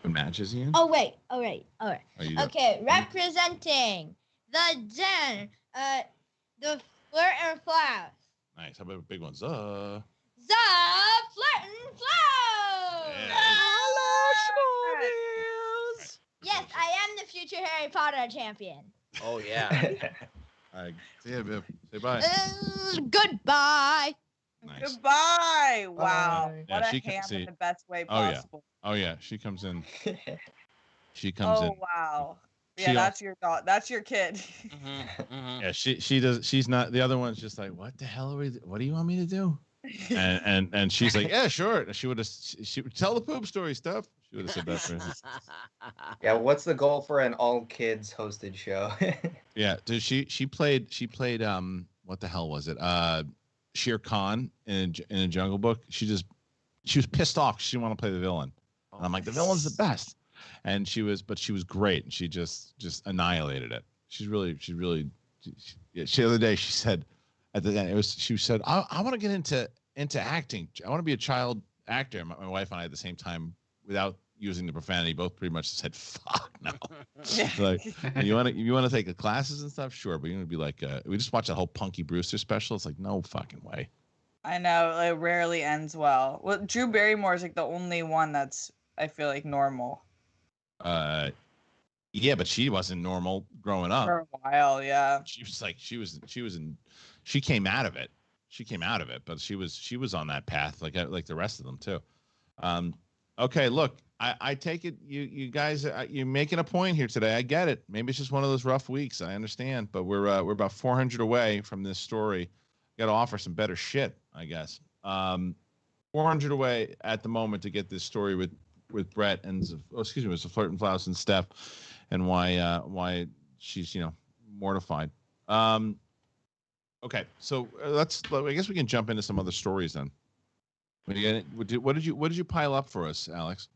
The match is Ian? Oh wait. All right. Okay, representing the Den, the Flirt and Floss. Nice. How about a big one? The Flirt and Floss. Hello, Schmobiles. Yes, I am the future Harry Potter champion. Oh yeah. All right. Say bye. Goodbye. Nice. Goodbye. Wow. Yeah, What a ham in the best way Oh possible. yeah. She comes in. She comes in. Oh wow. Yeah, that's your dog. That's your kid. Yeah, she does. She's not. The other one's just like, what the hell are we? What do you want me to do? And she's like, yeah, sure. She would tell the poop story stuff. She would have said that for instance. Yeah, what's the goal for an all kids hosted show? Yeah, dude, she played what the hell was it? Shere Khan in a Jungle Book. She was pissed off. She didn't want to play the villain. And I'm like, the villain's the best. And she was great. And she just annihilated it. The other day she said at the end she said, I want to get into acting. I want to be a child actor. My wife and I at the same time, without using the profanity, both pretty much said, fuck no. Like, you want to take the classes and stuff? Sure. But you're going to be like, we just watched that whole Punky Brewster special. It's like, no fucking way. I know, it rarely ends well. Well, Drew Barrymore is like the only one that's, I feel like, normal. Yeah, but she wasn't normal growing up. For a while, yeah. She came out of it. She came out of it, but she was on that path like the rest of them too. Okay, look, I take it you guys you're making a point here today. I get it. Maybe it's just one of those rough weeks. I understand, but we're about 400 away from this story. Got to offer some better shit, I guess. 400 away at the moment to get this story with Brett and with Flirt and Flouse and Steph, and why she's mortified. Okay, so I guess we can jump into some other stories then. What did you pile up for us, Alex?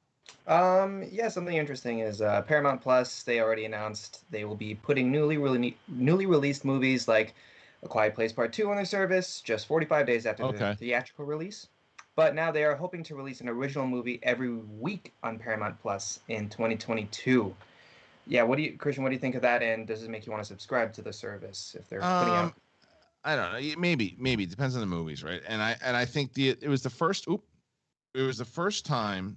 Yeah, something interesting is Paramount Plus. They already announced they will be putting newly released movies like A Quiet Place Part 2 on their service just 45 days after the theatrical release. But now they are hoping to release an original movie every week on Paramount Plus in 2022. Yeah, Christian, what do you think of that? And does it make you want to subscribe to the service if they're putting out? I don't know. Maybe it depends on the movies, right? And I think it was the first time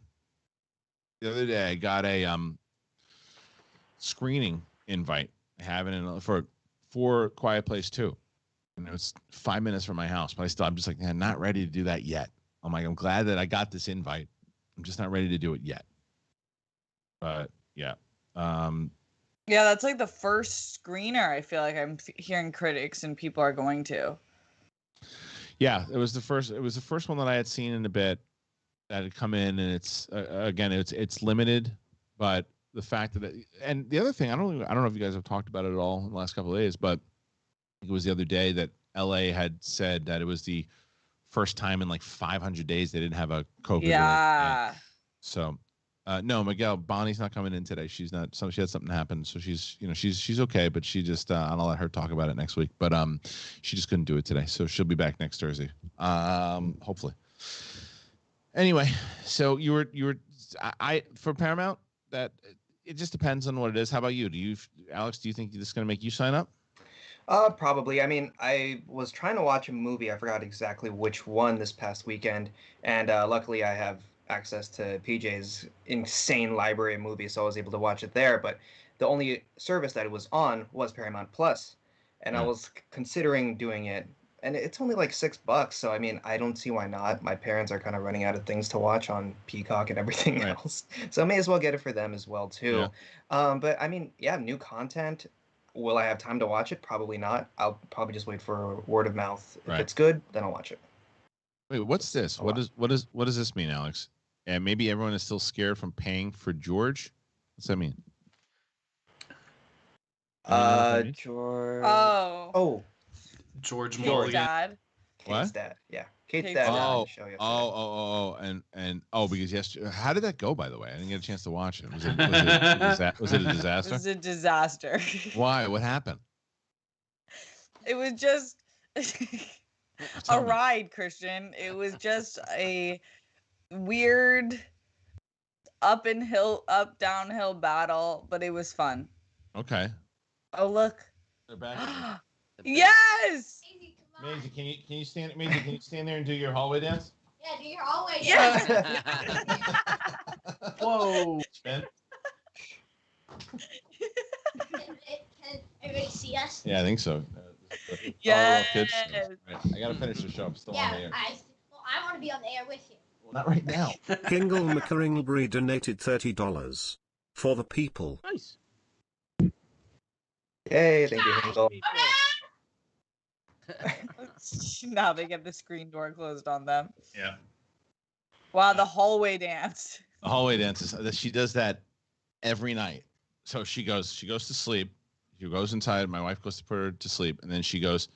the other day I got a screening invite for Quiet Place 2. And it was 5 minutes from my house, but I'm just like, man, not ready to do that yet. I'm like, I'm glad that I got this invite. I'm just not ready to do it yet. But yeah. Yeah, that's like the first screener I feel like I'm hearing critics and people are going to. Yeah, it was the first one that I had seen in a bit that had come in, and it's again it's limited, but the fact that and the other thing I don't know if you guys have talked about it at all in the last couple of days, but it was the other day that LA had said that it was the first time in like 500 days they didn't have a COVID. Yeah. So. No, Miguel, Bonnie's not coming in today. She's not. So she had something happen. So she's okay, but she just I'll let her talk about it next week. But she just couldn't do it today. So she'll be back next Thursday. Hopefully. Anyway, so you were for Paramount, that it just depends on what it is. How about you? Alex, do you think this is going to make you sign up? Probably. I mean, I was trying to watch a movie. I forgot exactly which one this past weekend, and luckily I have access to PJ's insane library of movies, so I was able to watch it there. But the only service that it was on was Paramount Plus, and I was considering doing it, and it's only like $6. So I mean, I don't see why not. My parents are kind of running out of things to watch on Peacock and everything else, so I may as well get it for them as well too. Yeah. But I mean, yeah, new content. Will I have time to watch it? Probably not. I'll probably just wait for word of mouth. If it's good, then I'll watch it. Wait, what's this? What does this mean, Alex? And maybe everyone is still scared from paying for George. What's that mean? George. Oh. George Kate's Mulligan. dad. What? Kate's dad. Yeah. Kate's dad. On the show yesterday. Because yesterday. How did that go? By the way, I didn't get a chance to watch it. Was it a disaster? It was a disaster. Why? What happened? It was just a ride, Christian. It was just a weird up downhill battle, but it was fun. Okay. Oh, look. They're back. Yes. Maisie, can you stand? Maisie, can you stand there and do your hallway dance? Yeah, do your hallway. Yeah. Whoa. Ben? Can everybody see us? Yeah, I think so. Yes. Right. I gotta finish the show. I'm still on the air. I want to be on the air with you. Well, not right now. Kingle McCaringlebury donated $30. For the people. Nice. Yay! Thank you, Hazel. Now they get the screen door closed on them. Yeah. Wow, the hallway dance. The hallway dances. She does that every night. So she goes to sleep. She goes inside. My wife goes to put her to sleep, and then she goes,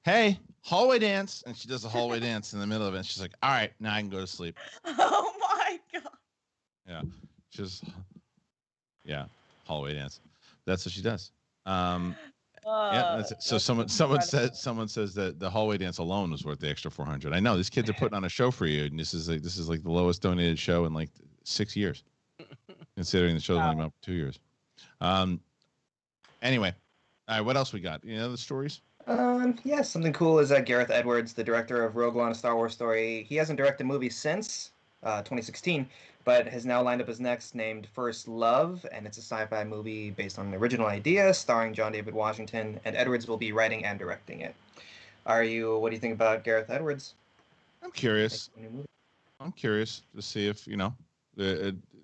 "Hey, hallway dance!" And she does the hallway dance in the middle of it. And she's like, "All right, now I can go to sleep." Oh my god. Yeah, hallway dance. That's what she does. So someone says that the hallway dance alone was worth the extra $400. I know these kids are putting on a show for you, and this is like the lowest donated show in like 6 years, considering the show's only been up for 2 years. Anyway, all right, what else we got? Any other stories? Yeah, something cool is that Gareth Edwards, the director of Rogue One: A Star Wars Story, he hasn't directed a movie since 2016, but has now lined up his next, named First Love, and it's a sci-fi movie based on an original idea, starring John David Washington, and Edwards will be writing and directing it. What do you think about Gareth Edwards? I'm curious. I'm curious to see if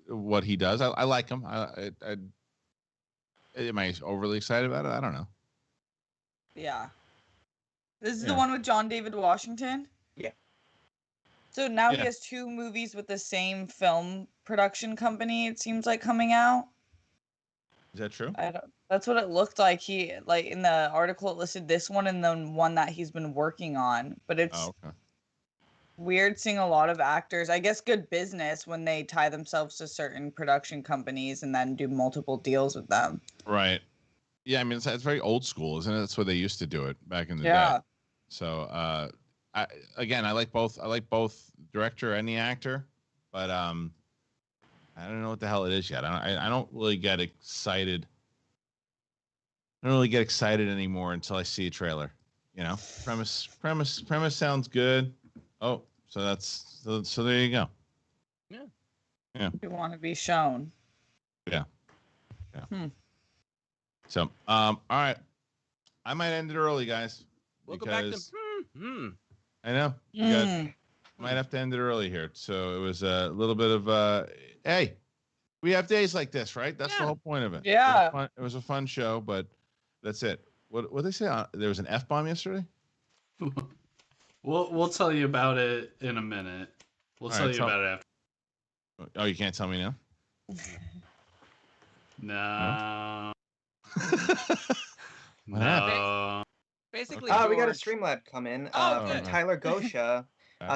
what he does. I like him. Am I overly excited about it? I don't know. Yeah. This is the one with John David Washington? Yeah. So now he has 2 movies with the same film production company, it seems like, coming out. Is that true? That's what it looked like. He, like, in the article, it listed this one and then one that he's been working on. But it's weird seeing a lot of actors. I guess good business when they tie themselves to certain production companies and then do multiple deals with them. Right. Yeah, I mean, it's very old school, isn't it? That's where they used to do it back in the day. So, I like both. I like both director and the actor, but I don't know what the hell it is yet. I don't really get excited. I don't really get excited anymore until I see a trailer. Premise sounds good. Oh, so there you go. Yeah. You want to be shown. Yeah. So, all right. I might end it early, guys. We'll go back to. I know. You guys might have to end it early here. So it was a little bit of hey, we have days like this, right? That's the whole point of it. Yeah. It was a fun show, but that's it. What they say? There was an F-bomb yesterday? We'll tell you about it in a minute. We'll tell you about it after. Oh, you can't tell me now? No. No. Basically, we got a Streamlab come in from Tyler Gosha.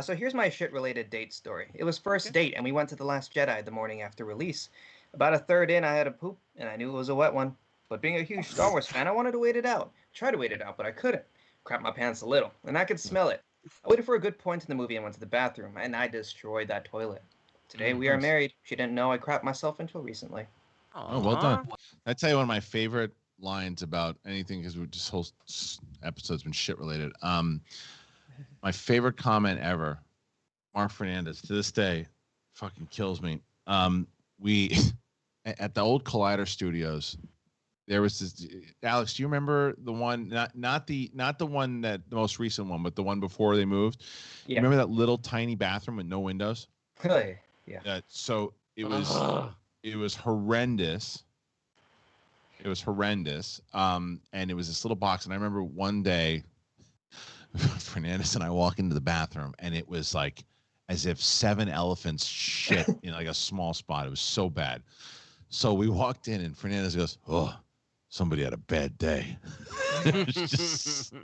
So here's my shit-related date story. It was first date, and we went to The Last Jedi the morning after release. About a third in, I had a poop, and I knew it was a wet one. But being a huge Star Wars fan, I wanted to wait it out. Tried to wait it out, but I couldn't. Crapped my pants a little, and I could smell it. I waited for a good point in the movie and went to the bathroom, and I destroyed that toilet. Today we are married. She didn't know I crapped myself until recently. Oh, well done. I tell you, one of my favorite lines about anything, because this whole episode's been shit related. My favorite comment ever, Mark Fernandez, to this day, fucking kills me. We at the old Collider Studios, there was this. Alex, do you remember the one? Not the one the most recent one, but the one before they moved. Yeah. Remember that little tiny bathroom with no windows? Really? Yeah. So it was horrendous. It was horrendous. And it was this little box. And I remember one day, Fernandez and I walk into the bathroom, and it was like as if 7 elephants shit in like a small spot. It was so bad. So we walked in, and Fernandez goes, "Oh, somebody had a bad day." Just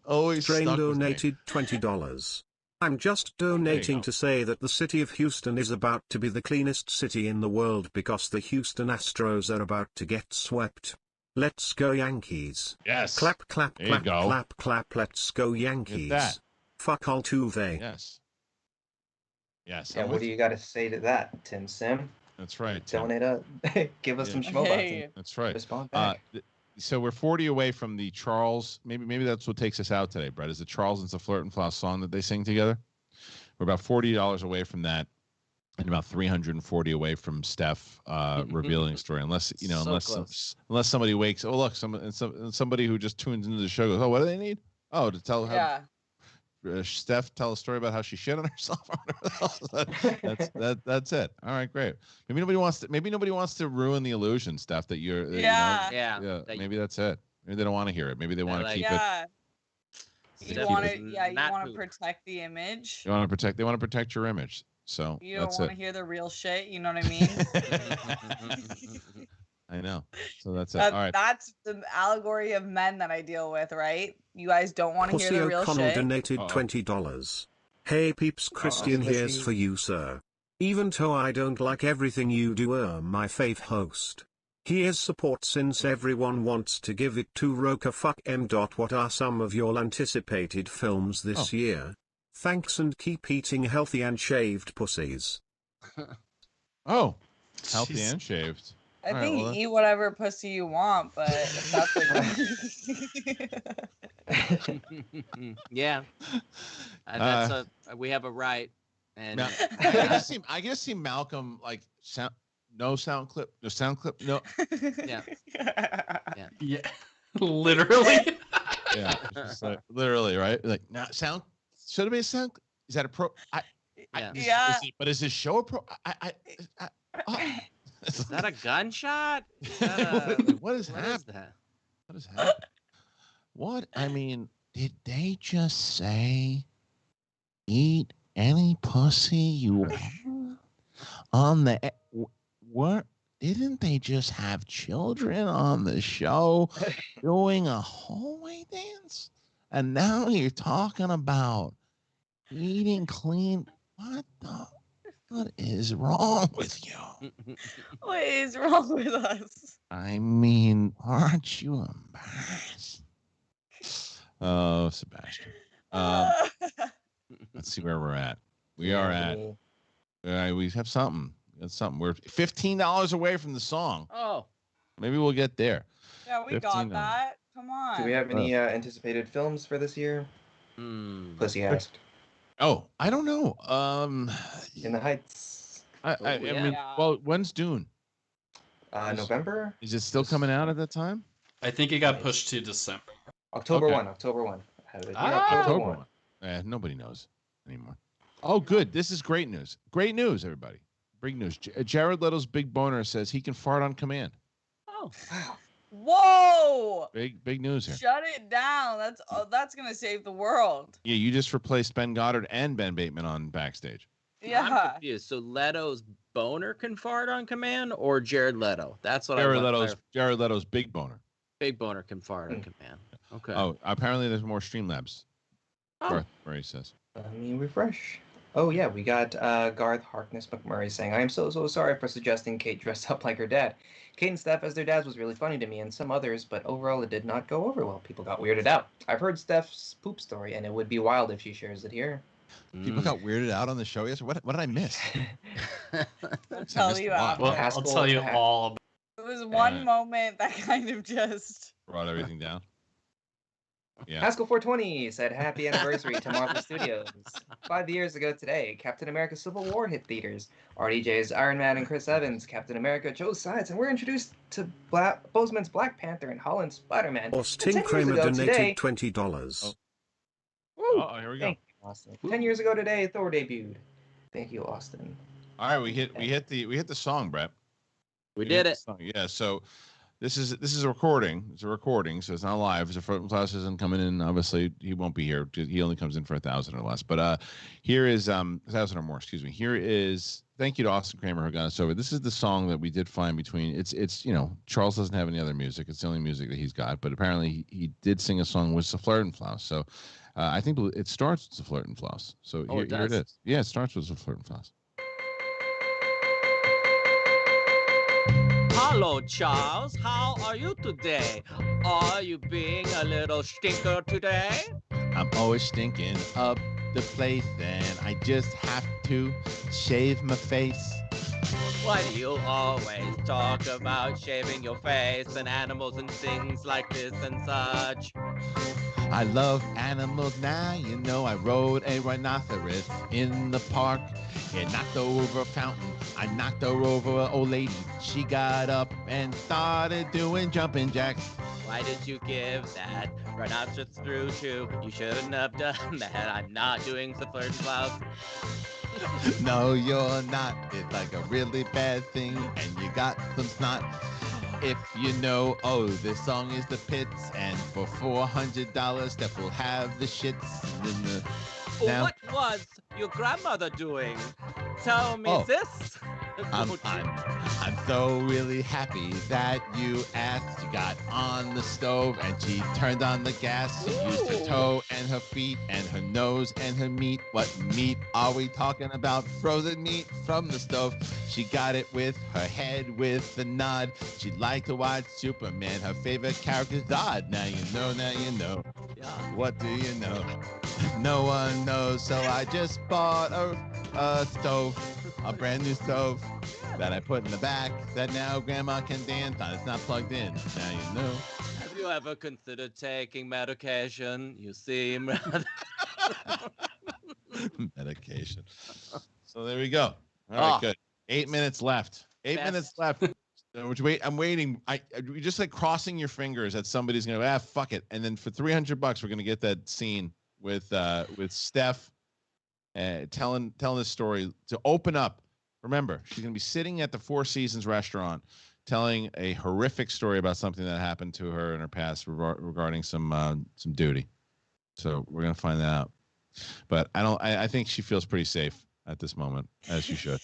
always Train stuck with me. donated $20. I'm just donating to say that the city of Houston is about to be the cleanest city in the world because the Houston Astros are about to get swept. Let's go Yankees. Yes. Clap, clap, There clap, you go. clap, clap. Let's go Yankees. that. Fuck Altuve. Yes. Yes. Yeah, I'm what with do you got to say to that, Tim Sim? That's right. Tim. Donate up. Give us some schmobots. That's right. Respond back. So we're 40 away from the Charles. Maybe that's what takes us out today, Brett. Is the Charles and the Flirt and Floss song that they sing together? We're about $40 away from that, and about 340 away from Steph revealing a story. Unless unless somebody wakes. Oh look, somebody who just tunes into the show goes, "Oh, what do they need? Oh, to tell her Steph tell a story about how she shit on herself. That's it. All right, great. Maybe nobody wants to ruin the illusion, Steph, that you're. Maybe that's it. Maybe they don't want to hear it. Maybe they want to keep it. You want to protect the image. They want to protect your image. So you don't want to hear the real shit. You know what I mean? I know. So that's it. All right. That's the allegory of men that I deal with, right? You guys don't want to hear the real O'Connell shit. Donated $20. Hey peeps, Christian here's for you, sir. Even though I don't like everything you do, my fave host. Here's support since everyone wants to give it to Roka. Fuck M. What are some of your anticipated films this year? Thanks and keep eating healthy and shaved pussies. Healthy and shaved. I think eat whatever pussy you want, but if that's yeah, that's we have a right. And I just see Malcolm like sound clip, no. Yeah, literally. Yeah, just like, literally, right? Like now, sound should have been sound. Is that a pro? But is this show a pro? Is that a gunshot? What is that? What is happening? What? I mean, did they just say eat any pussy you want on the what? Didn't they just have children on the show doing a hallway dance? And now you're talking about eating clean. What is wrong with you? What is wrong with us? I mean, aren't you embarrassed? Oh, Sebastian. Let's see where we're at. We are at. We have something. That's something. We're $15 away from the song. Oh. Maybe we'll get there. Yeah, we got that. Come on. Do we have any anticipated films for this year? Pussy asked. Oh, I don't know. In the Heights. I mean, well, when's Dune? November. Is it still coming out at that time? I think it got pushed to December. October 1. October 1. October 1. Nobody knows anymore. Oh, good. This is great news. Great news, everybody. Big news. Jared Leto's big boner says he can fart on command. Oh. Wow. Whoa! Big news here. Shut it down. That's gonna save the world. Yeah, you just replaced Ben Goddard and Ben Bateman on Backstage. Yeah. I'm confused. So Leto's boner can fart on command, or Jared Leto? That's what Jared Leto's big boner. Big boner can fart on command. Okay. Oh, apparently there's more Streamlabs. Garth Murray says. Let me refresh. Oh yeah, we got Garth Harkness McMurray saying, "I am so sorry for suggesting Kate dressed up like her dad. Kate and Steph as their dads was really funny to me and some others, but overall it did not go over well. People got weirded out. I've heard Steph's poop story, and it would be wild if she shares it here." People got weirded out on the show yesterday. What did I miss? I'll tell you after. Well, I'll tell you all about it. Was one moment that kind of just brought everything down. Yeah. Haskell 420 said, "Happy anniversary to Marvel Studios. 5 years ago today, Captain America Civil War hit theaters. RDJ's Iron Man and Chris Evans, Captain America chose sides, and we're introduced to Boseman's Black Panther and Holland's Spider-Man. Austin Kramer donated $20. Oh, here we go. Thank you, Austin. 10 years ago today, Thor debuted. Thank you, Austin. All right, we hit the song, Brett. We did it. Yeah, so this is a recording. It's a recording, so it's not live. So Klaus isn't coming in. Obviously, he won't be here. He only comes in for 1,000 or less. But here is 1,000 or more. Excuse me. Here is thank you to Austin Kramer who got us over. This is the song that we did find between. It's Charles doesn't have any other music. It's the only music that he's got. But apparently he did sing a song with Flirtenfloss. So I think it starts with Flirtenfloss. So here it is. Yeah, it starts with Flirtenfloss. Hello, Charles. How are you today? Are you being a little stinker today? I'm always stinking up the place, and I just have to shave my face. Why do you always talk about shaving your face and animals and things like this and such? I love animals now, I rode a rhinoceros in the park. It knocked over a fountain. I knocked her over an old lady. She got up and started doing jumping jacks. Why did you give that rhinoceros through too? You shouldn't have done that. I'm not doing the third cloud. No, you're not. It's like a really bad thing, and you got some snot. If you know, oh, this song is the Pits, and for $400, Steph will have the shits. And then now, What was your grandmother doing? Tell me this. I'm so really happy that you asked. You got on the stove and she turned on the gas. She used her toe and her feet and her nose and her meat. What meat are we talking about? Frozen meat from the stove. She got it with her head with the nod. She liked to watch Superman. Her favorite character's Zod. Now you know, now you know. Yeah. What do you know? No one knows, so I just bought a stove, a brand new stove that I put in the back that now Grandma can dance on. It's not plugged in. Now you know. Have you ever considered taking medication? You seem rather... Medication. So there we go. All right, good. 8 minutes left. 8 minutes left. I'm waiting. You're just like crossing your fingers that somebody's gonna go, fuck it. And then for $300, we're gonna get that scene with Steph telling this story to open up. Remember, she's gonna be sitting at the Four Seasons restaurant telling a horrific story about something that happened to her in her past regarding some duty. So we're gonna find that out. But I think she feels pretty safe at this moment, as she should.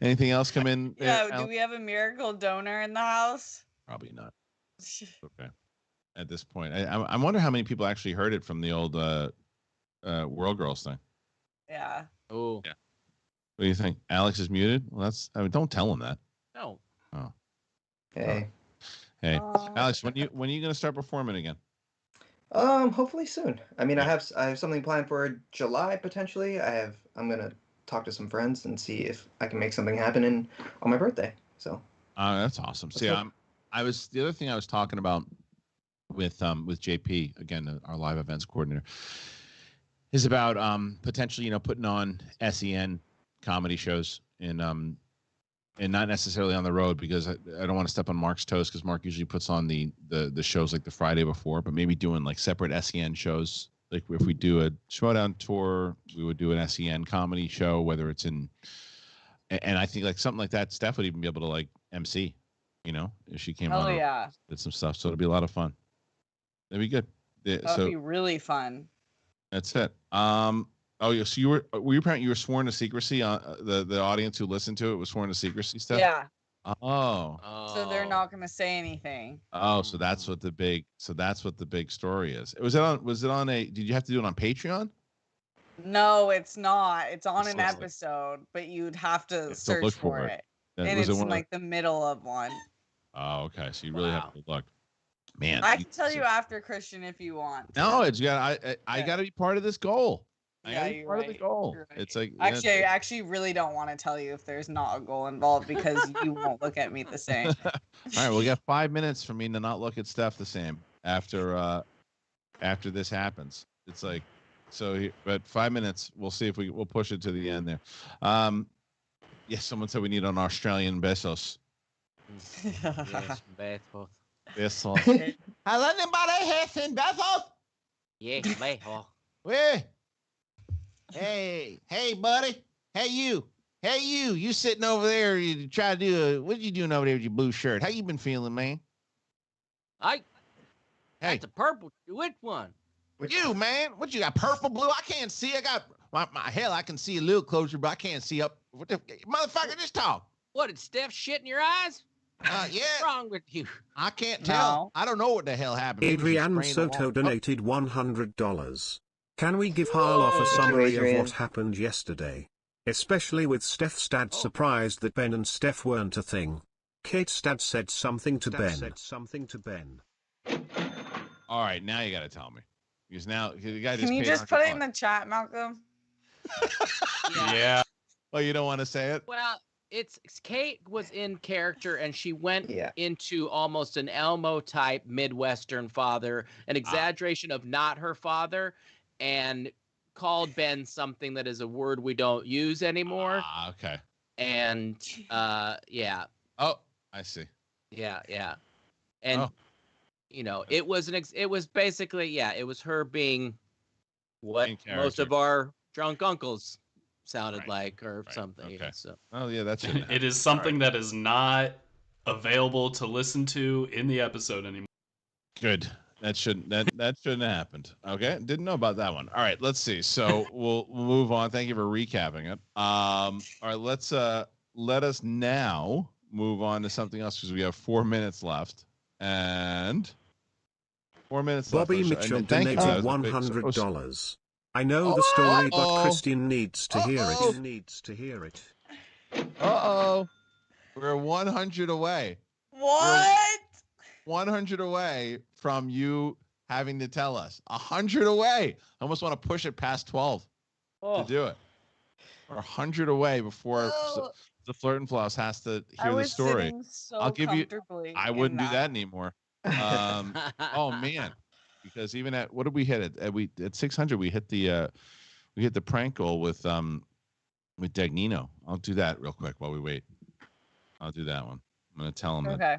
Anything else come in? Yeah, do we have a miracle donor in the house? Probably not. Okay. At this point, I wonder how many people actually heard it from the old World Girls thing. Yeah. Oh. Yeah. What do you think? Alex is muted? Well, don't tell him that. No. Oh. Hey. Hey, Alex, when you gonna start performing again? Hopefully soon. I mean, I have something planned for July potentially. I'm gonna talk to some friends and see if I can make something happen on my birthday. So. That's awesome. See, the other thing I was talking about with JP, again, our live events coordinator, is about potentially putting on SEN comedy shows and not necessarily on the road, because I don't want to step on Mark's toes, because Mark usually puts on the shows like the Friday before, but maybe doing like separate SEN shows. Like if we do a Schmodown tour, we would do an SEN comedy show, whether it's in, and I think like something like that, Steph would even be able to like MC, if she came on. Oh yeah. Did some stuff, so it'll be a lot of fun. That'd be good. That'd be really fun. That's it. Oh, yeah. So you were sworn to secrecy. The audience who listened to it was sworn to secrecy stuff. Yeah. Oh. So they're not gonna say anything. Oh, so that's what the big story is. Was it on did you have to do it on Patreon? No, it's not. It's on an episode, but you'd have to search for it. And it's in like the middle of one. Oh, okay. So you really have to look. Man. I can tell you after, Christian, if you want. No, I got to be part of this goal. You're part right. of the goal. Right. It's like I actually really don't want to tell you if there's not a goal involved, because you won't look at me the same. All right, we got 5 minutes for me to not look at Steph the same after this happens. It's like but 5 minutes. We'll see if we'll push it to the end there. Yes, someone said we need an Australian Besos. Yes, Besos. Besos. Has anybody here seen Bethel? Yeah, Besos. Where? Hey, buddy. Hey, you sitting over there. You try to do what you doing over there with your blue shirt? How you been feeling, man? That's a purple. Which one? You, man. What you got? Purple, blue? I can't see. I got my hell. I can see a little closer, but I can't see up. What the motherfucker? Just talk. What, did Steph shit in your eyes? Yeah. What's wrong with you? I can't tell. I don't know what the hell happened. Adrian Soto donated $100. Can we give Harloff a summary of what happened yesterday? Especially with Steph's dad surprised that Ben and Steph weren't a thing. Kate's dad said something to Ben. All right, now you got to tell me. Because now the guy just Can you just put it in the chat, Malcolm? Yeah. Well, you don't want to say it? Well, Kate was in character, and she went into almost an Elmo type Midwestern father, an exaggeration of not her father, and called Ben something that is a word we don't use anymore. Okay. And yeah. Oh, I see. Yeah. And it was it was basically it was her being what most of our drunk uncles sounded like or something. Okay. So that's it is something that is not available to listen to in the episode anymore. Good. That shouldn't have happened. Okay, didn't know about that one. All right, let's see. So we'll move on. Thank you for recapping it. All right, let us now move on to something else because we have 4 minutes left and 4 minutes Bobby left. Mitchell donated $100. I know the story, but Christian needs to hear it. Needs to hear it. We're 100 away. What? 100 away from you having to tell us. 100 away. I almost want to push it past 12 to do it. We're 100 away before the Flirt and Floss has to hear the story. I'll give you. I wouldn't do that anymore. Oh man, because even at what did we hit it? At 600 we hit the prank goal with Dagnino. I'll do that real quick while we wait. I'll do that one. I'm gonna tell him. Okay.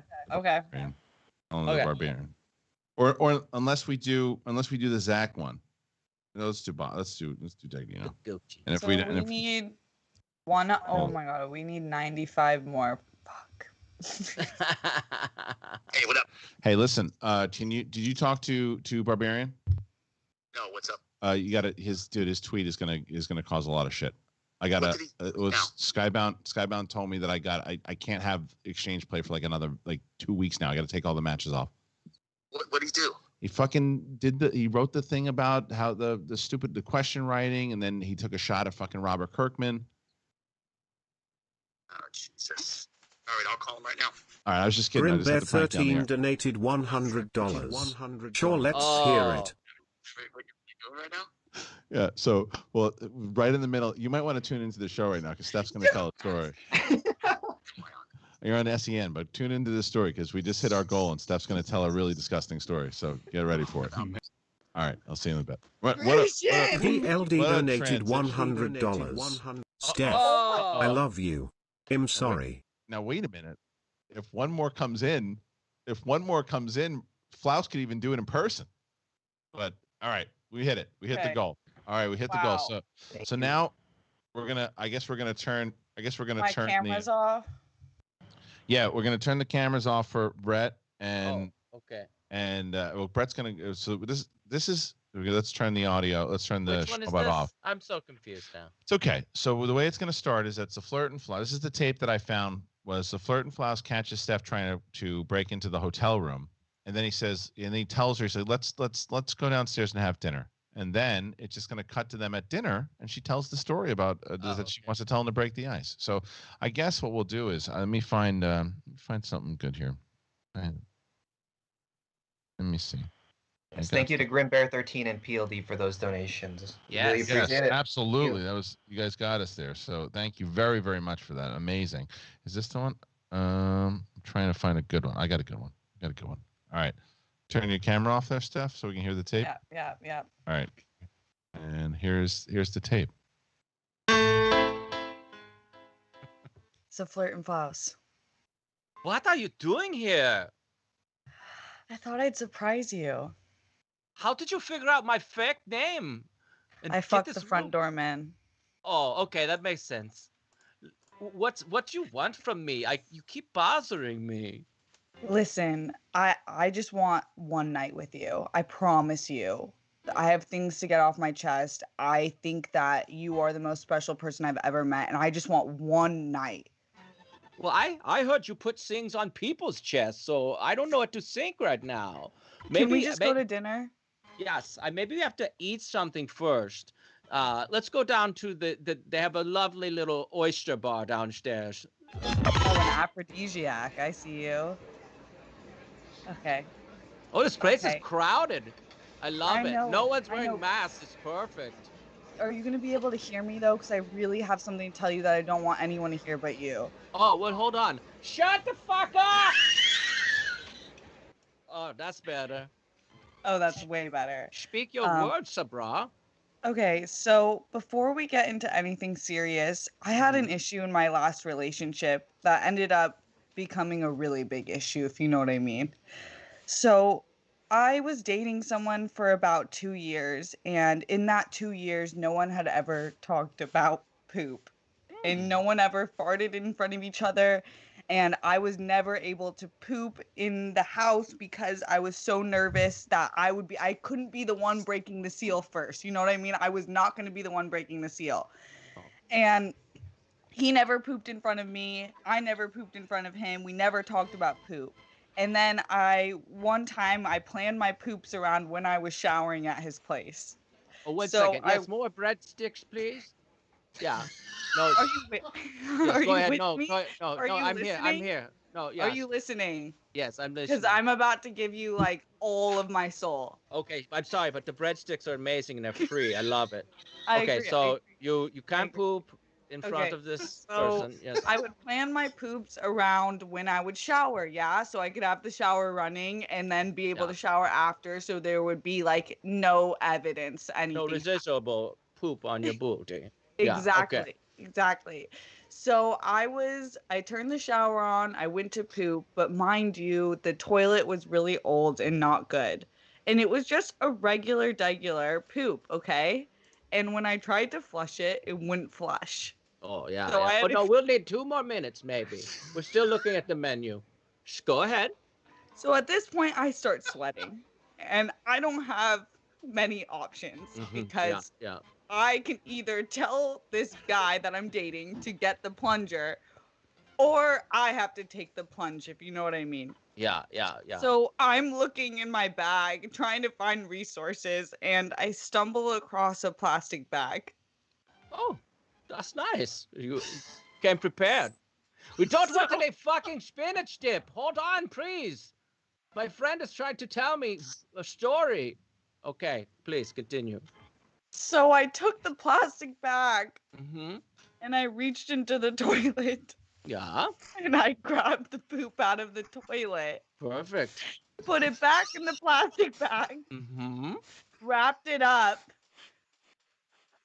The Barbarian, or unless we do the Zach one. Let's do Dagnino. And if so we need one. Oh my god, we need 95 more. Fuck. Hey, what up? Hey, listen. Did you talk to Barbarian? No, what's up? You got to his tweet is gonna cause a lot of shit. I gotta. It was Skybound. Skybound told me that I can't have exchange play for like another 2 weeks now. I got to take all the matches off. What did he do? He fucking he wrote the thing about how the question writing, and then he took a shot at fucking Robert Kirkman. Oh Jesus! All right, I'll call him right now. All right, I was just kidding. Grimbear13 donated $100. Sure, let's hear it. What you doing right now? Yeah. So, right in the middle, you might want to tune into the show right now because Steph's going to tell a story. You're on SEN, but tune into this story because we just hit our goal and Steph's going to tell a really disgusting story. So get ready for it. All right. I'll see you in a bit. PLD donated $100. Steph, I love you. I'm sorry. Now, wait a minute. If one more comes in, Flaus could even do it in person. But all right. We hit it. We hit the goal. All right, we hit the goal. So now we're gonna. I guess we're gonna turn. My cameras off. Yeah, we're gonna turn the cameras off for Brett and. Okay. And Brett's gonna. So this is. Let's turn the audio. Let's turn the showbot off. I'm so confused now. It's okay. So the way it's gonna start is it's a Flirt and Floss. This is the tape that I found. Was the Flirt and Floss catches Steph trying to break into the hotel room. And then he says, and he tells her, he said, let's go downstairs and have dinner. And then it's just going to cut to them at dinner, and she tells the story about that she wants to tell him to break the ice. So I guess what we'll do is let me find something good here. Let me see. Yes, thank you to Grimbear13 and PLD for those donations. Yes, really appreciate it. Absolutely. You guys got us there. So thank you very, very much for that. Amazing. Is this the one? I'm trying to find a good one. I got a good one. All right. Turn your camera off there, Steph, so we can hear the tape. Yeah. All right. And here's the tape. It's a Flirt and Floss. What are you doing here? I thought I'd surprise you. How did you figure out my fake name? I fucked the front door man. Oh, okay, that makes sense. What do you want from me? You keep bothering me. Listen, I just want one night with you. I promise you. I have things to get off my chest. I think that you are the most special person I've ever met, and I just want one night. Well, I heard you put things on people's chests, so I don't know what to think right now. Maybe Can we just go to dinner? Yes, maybe we have to eat something first. Let's go down to they have a lovely little oyster bar downstairs. Oh, an aphrodisiac. I see you. Okay. Oh, this place is crowded. I love it. Know, no one's wearing masks. It's perfect. Are you going to be able to hear me, though? Because I really have something to tell you that I don't want anyone to hear but you. Oh, well, hold on. Shut the fuck up! Oh, that's better. Oh, that's way better. Speak your words, Sabra. Okay, so before we get into anything serious, I had an issue in my last relationship that ended up becoming a really big issue, if you know what I mean. So I was dating someone for about 2 years, and in that 2 years, no one had ever talked about poop. And no one ever farted in front of each other. And I was never able to poop in the house because I was so nervous that I couldn't be the one breaking the seal first. You know what I mean? I was not going to be the one breaking the seal. And he never pooped in front of me. I never pooped in front of him. We never talked about poop. And then one time I planned my poops around when I was showering at his place. Oh, one second. Yes, more breadsticks, please. Yeah. No. Are you with, yes, are go you ahead. with No, me? no, Are you I'm listening? here. I'm here. No, yeah. Are you listening? Yes, I'm listening. Because I'm about to give you like all of my soul. Okay, I'm sorry, but the breadsticks are amazing and they're free. I love it. I Okay, agree, so you can't poop in front of this person. Yes. I would plan my poops around when I would shower, yeah? So I could have the shower running and then be able to shower after, so there would be like no evidence, anything. No residual poop on your booty. Exactly. Yeah, okay. Exactly. So I turned the shower on, I went to poop, but mind you, the toilet was really old and not good. And it was just a regular poop, okay? And when I tried to flush it, it wouldn't flush. Oh, yeah. So yeah. But no, we'll need 2 more minutes, maybe. We're still looking at the menu. Just go ahead. So at this point, I start sweating. And I don't have many options because I can either tell this guy that I'm dating to get the plunger, or I have to take the plunge, if you know what I mean. Yeah. So I'm looking in my bag, trying to find resources, and I stumble across a plastic bag. Oh, that's nice. You came prepared. We don't want any fucking spinach dip. Hold on, please. My friend is trying to tell me a story. Okay, please continue. So I took the plastic bag and I reached into the toilet. Yeah. And I grabbed the poop out of the toilet. Perfect. Put it back in the plastic bag. Wrapped it up.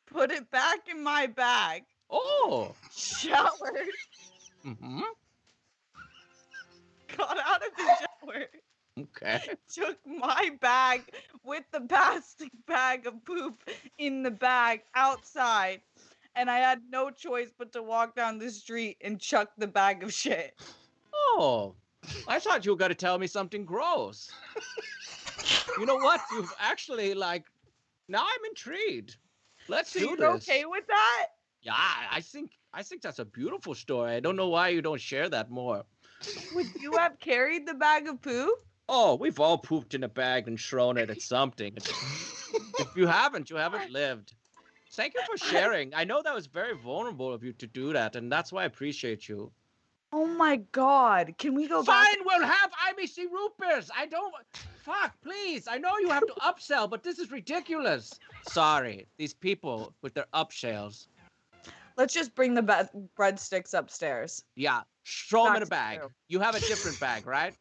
Put it back in my bag. Oh. Showered. Got out of the shower. Okay. Took my bag with the plastic bag of poop in the bag outside, and I had no choice but to walk down the street and chuck the bag of shit. Oh, I thought you were going to tell me something gross. You know what? You've actually, now I'm intrigued. Let's do this. You're okay with that? Yeah, I think that's a beautiful story. I don't know why you don't share that more. Would you have carried the bag of poop? Oh, we've all pooped in a bag and thrown it at something. If you haven't lived. Thank you for sharing. I know that was very vulnerable of you to do that, and that's why I appreciate you. Oh my God. Can we go back? Fine, we'll have IBC root beers. I don't... Fuck, please. I know you have to upsell, but this is ridiculous. Sorry, these people with their upsells. Let's just bring the breadsticks upstairs. Yeah, throw them in a bag. You have a different bag, right?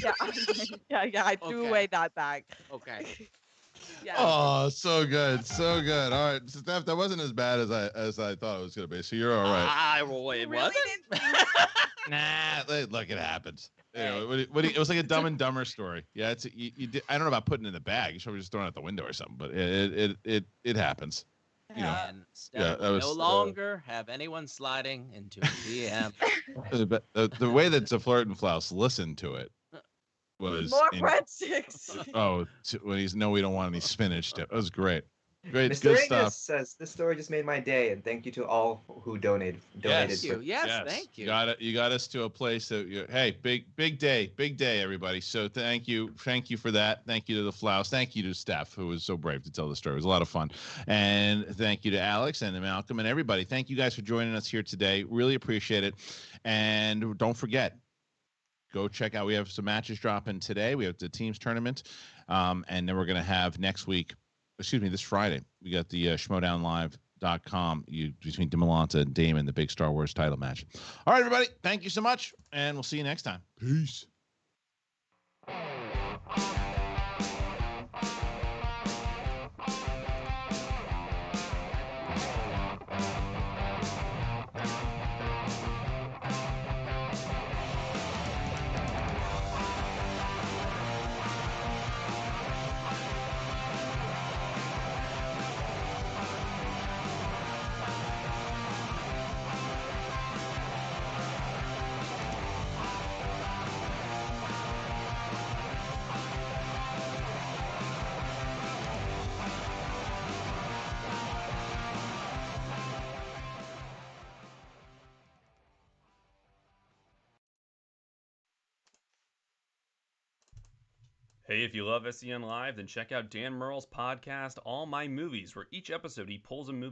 Yeah. I threw away that bag. Okay. Yeah. Oh, so good. All right, Steph, that wasn't as bad as I thought it was gonna be. So you're all right. It wasn't. Nah, look, it happens. It was like a Dumb and Dumber story. Yeah, it's you did, I don't know about putting it in the bag. You should have just thrown it out the window or something. But it happens. And Steph will no longer have anyone sliding into a DM. The way that Flirt and Flouse listened to it was more breadsticks. When we don't want any spinach dip. It was great. Great, Mr. good Angus stuff. says this story just made my day, and thank you to all who donated. Thank you. You got us to a place that big day, everybody. So thank you for that. Thank you to the Flouse. Thank you to Steph, who was so brave to tell the story. It was a lot of fun, and thank you to Alex and to Malcolm and everybody. Thank you guys for joining us here today. Really appreciate it, and don't forget. Go check out. We have some matches dropping today. We have the teams tournament, and then we're going to have this Friday, we got the schmodownlive.com between Demolanta and Damon, the big Star Wars title match. All right, everybody. Thank you so much, and we'll see you next time. Peace. Hey, if you love SEN Live, then check out Dan Merle's podcast, All My Movies, where each episode he pulls a movie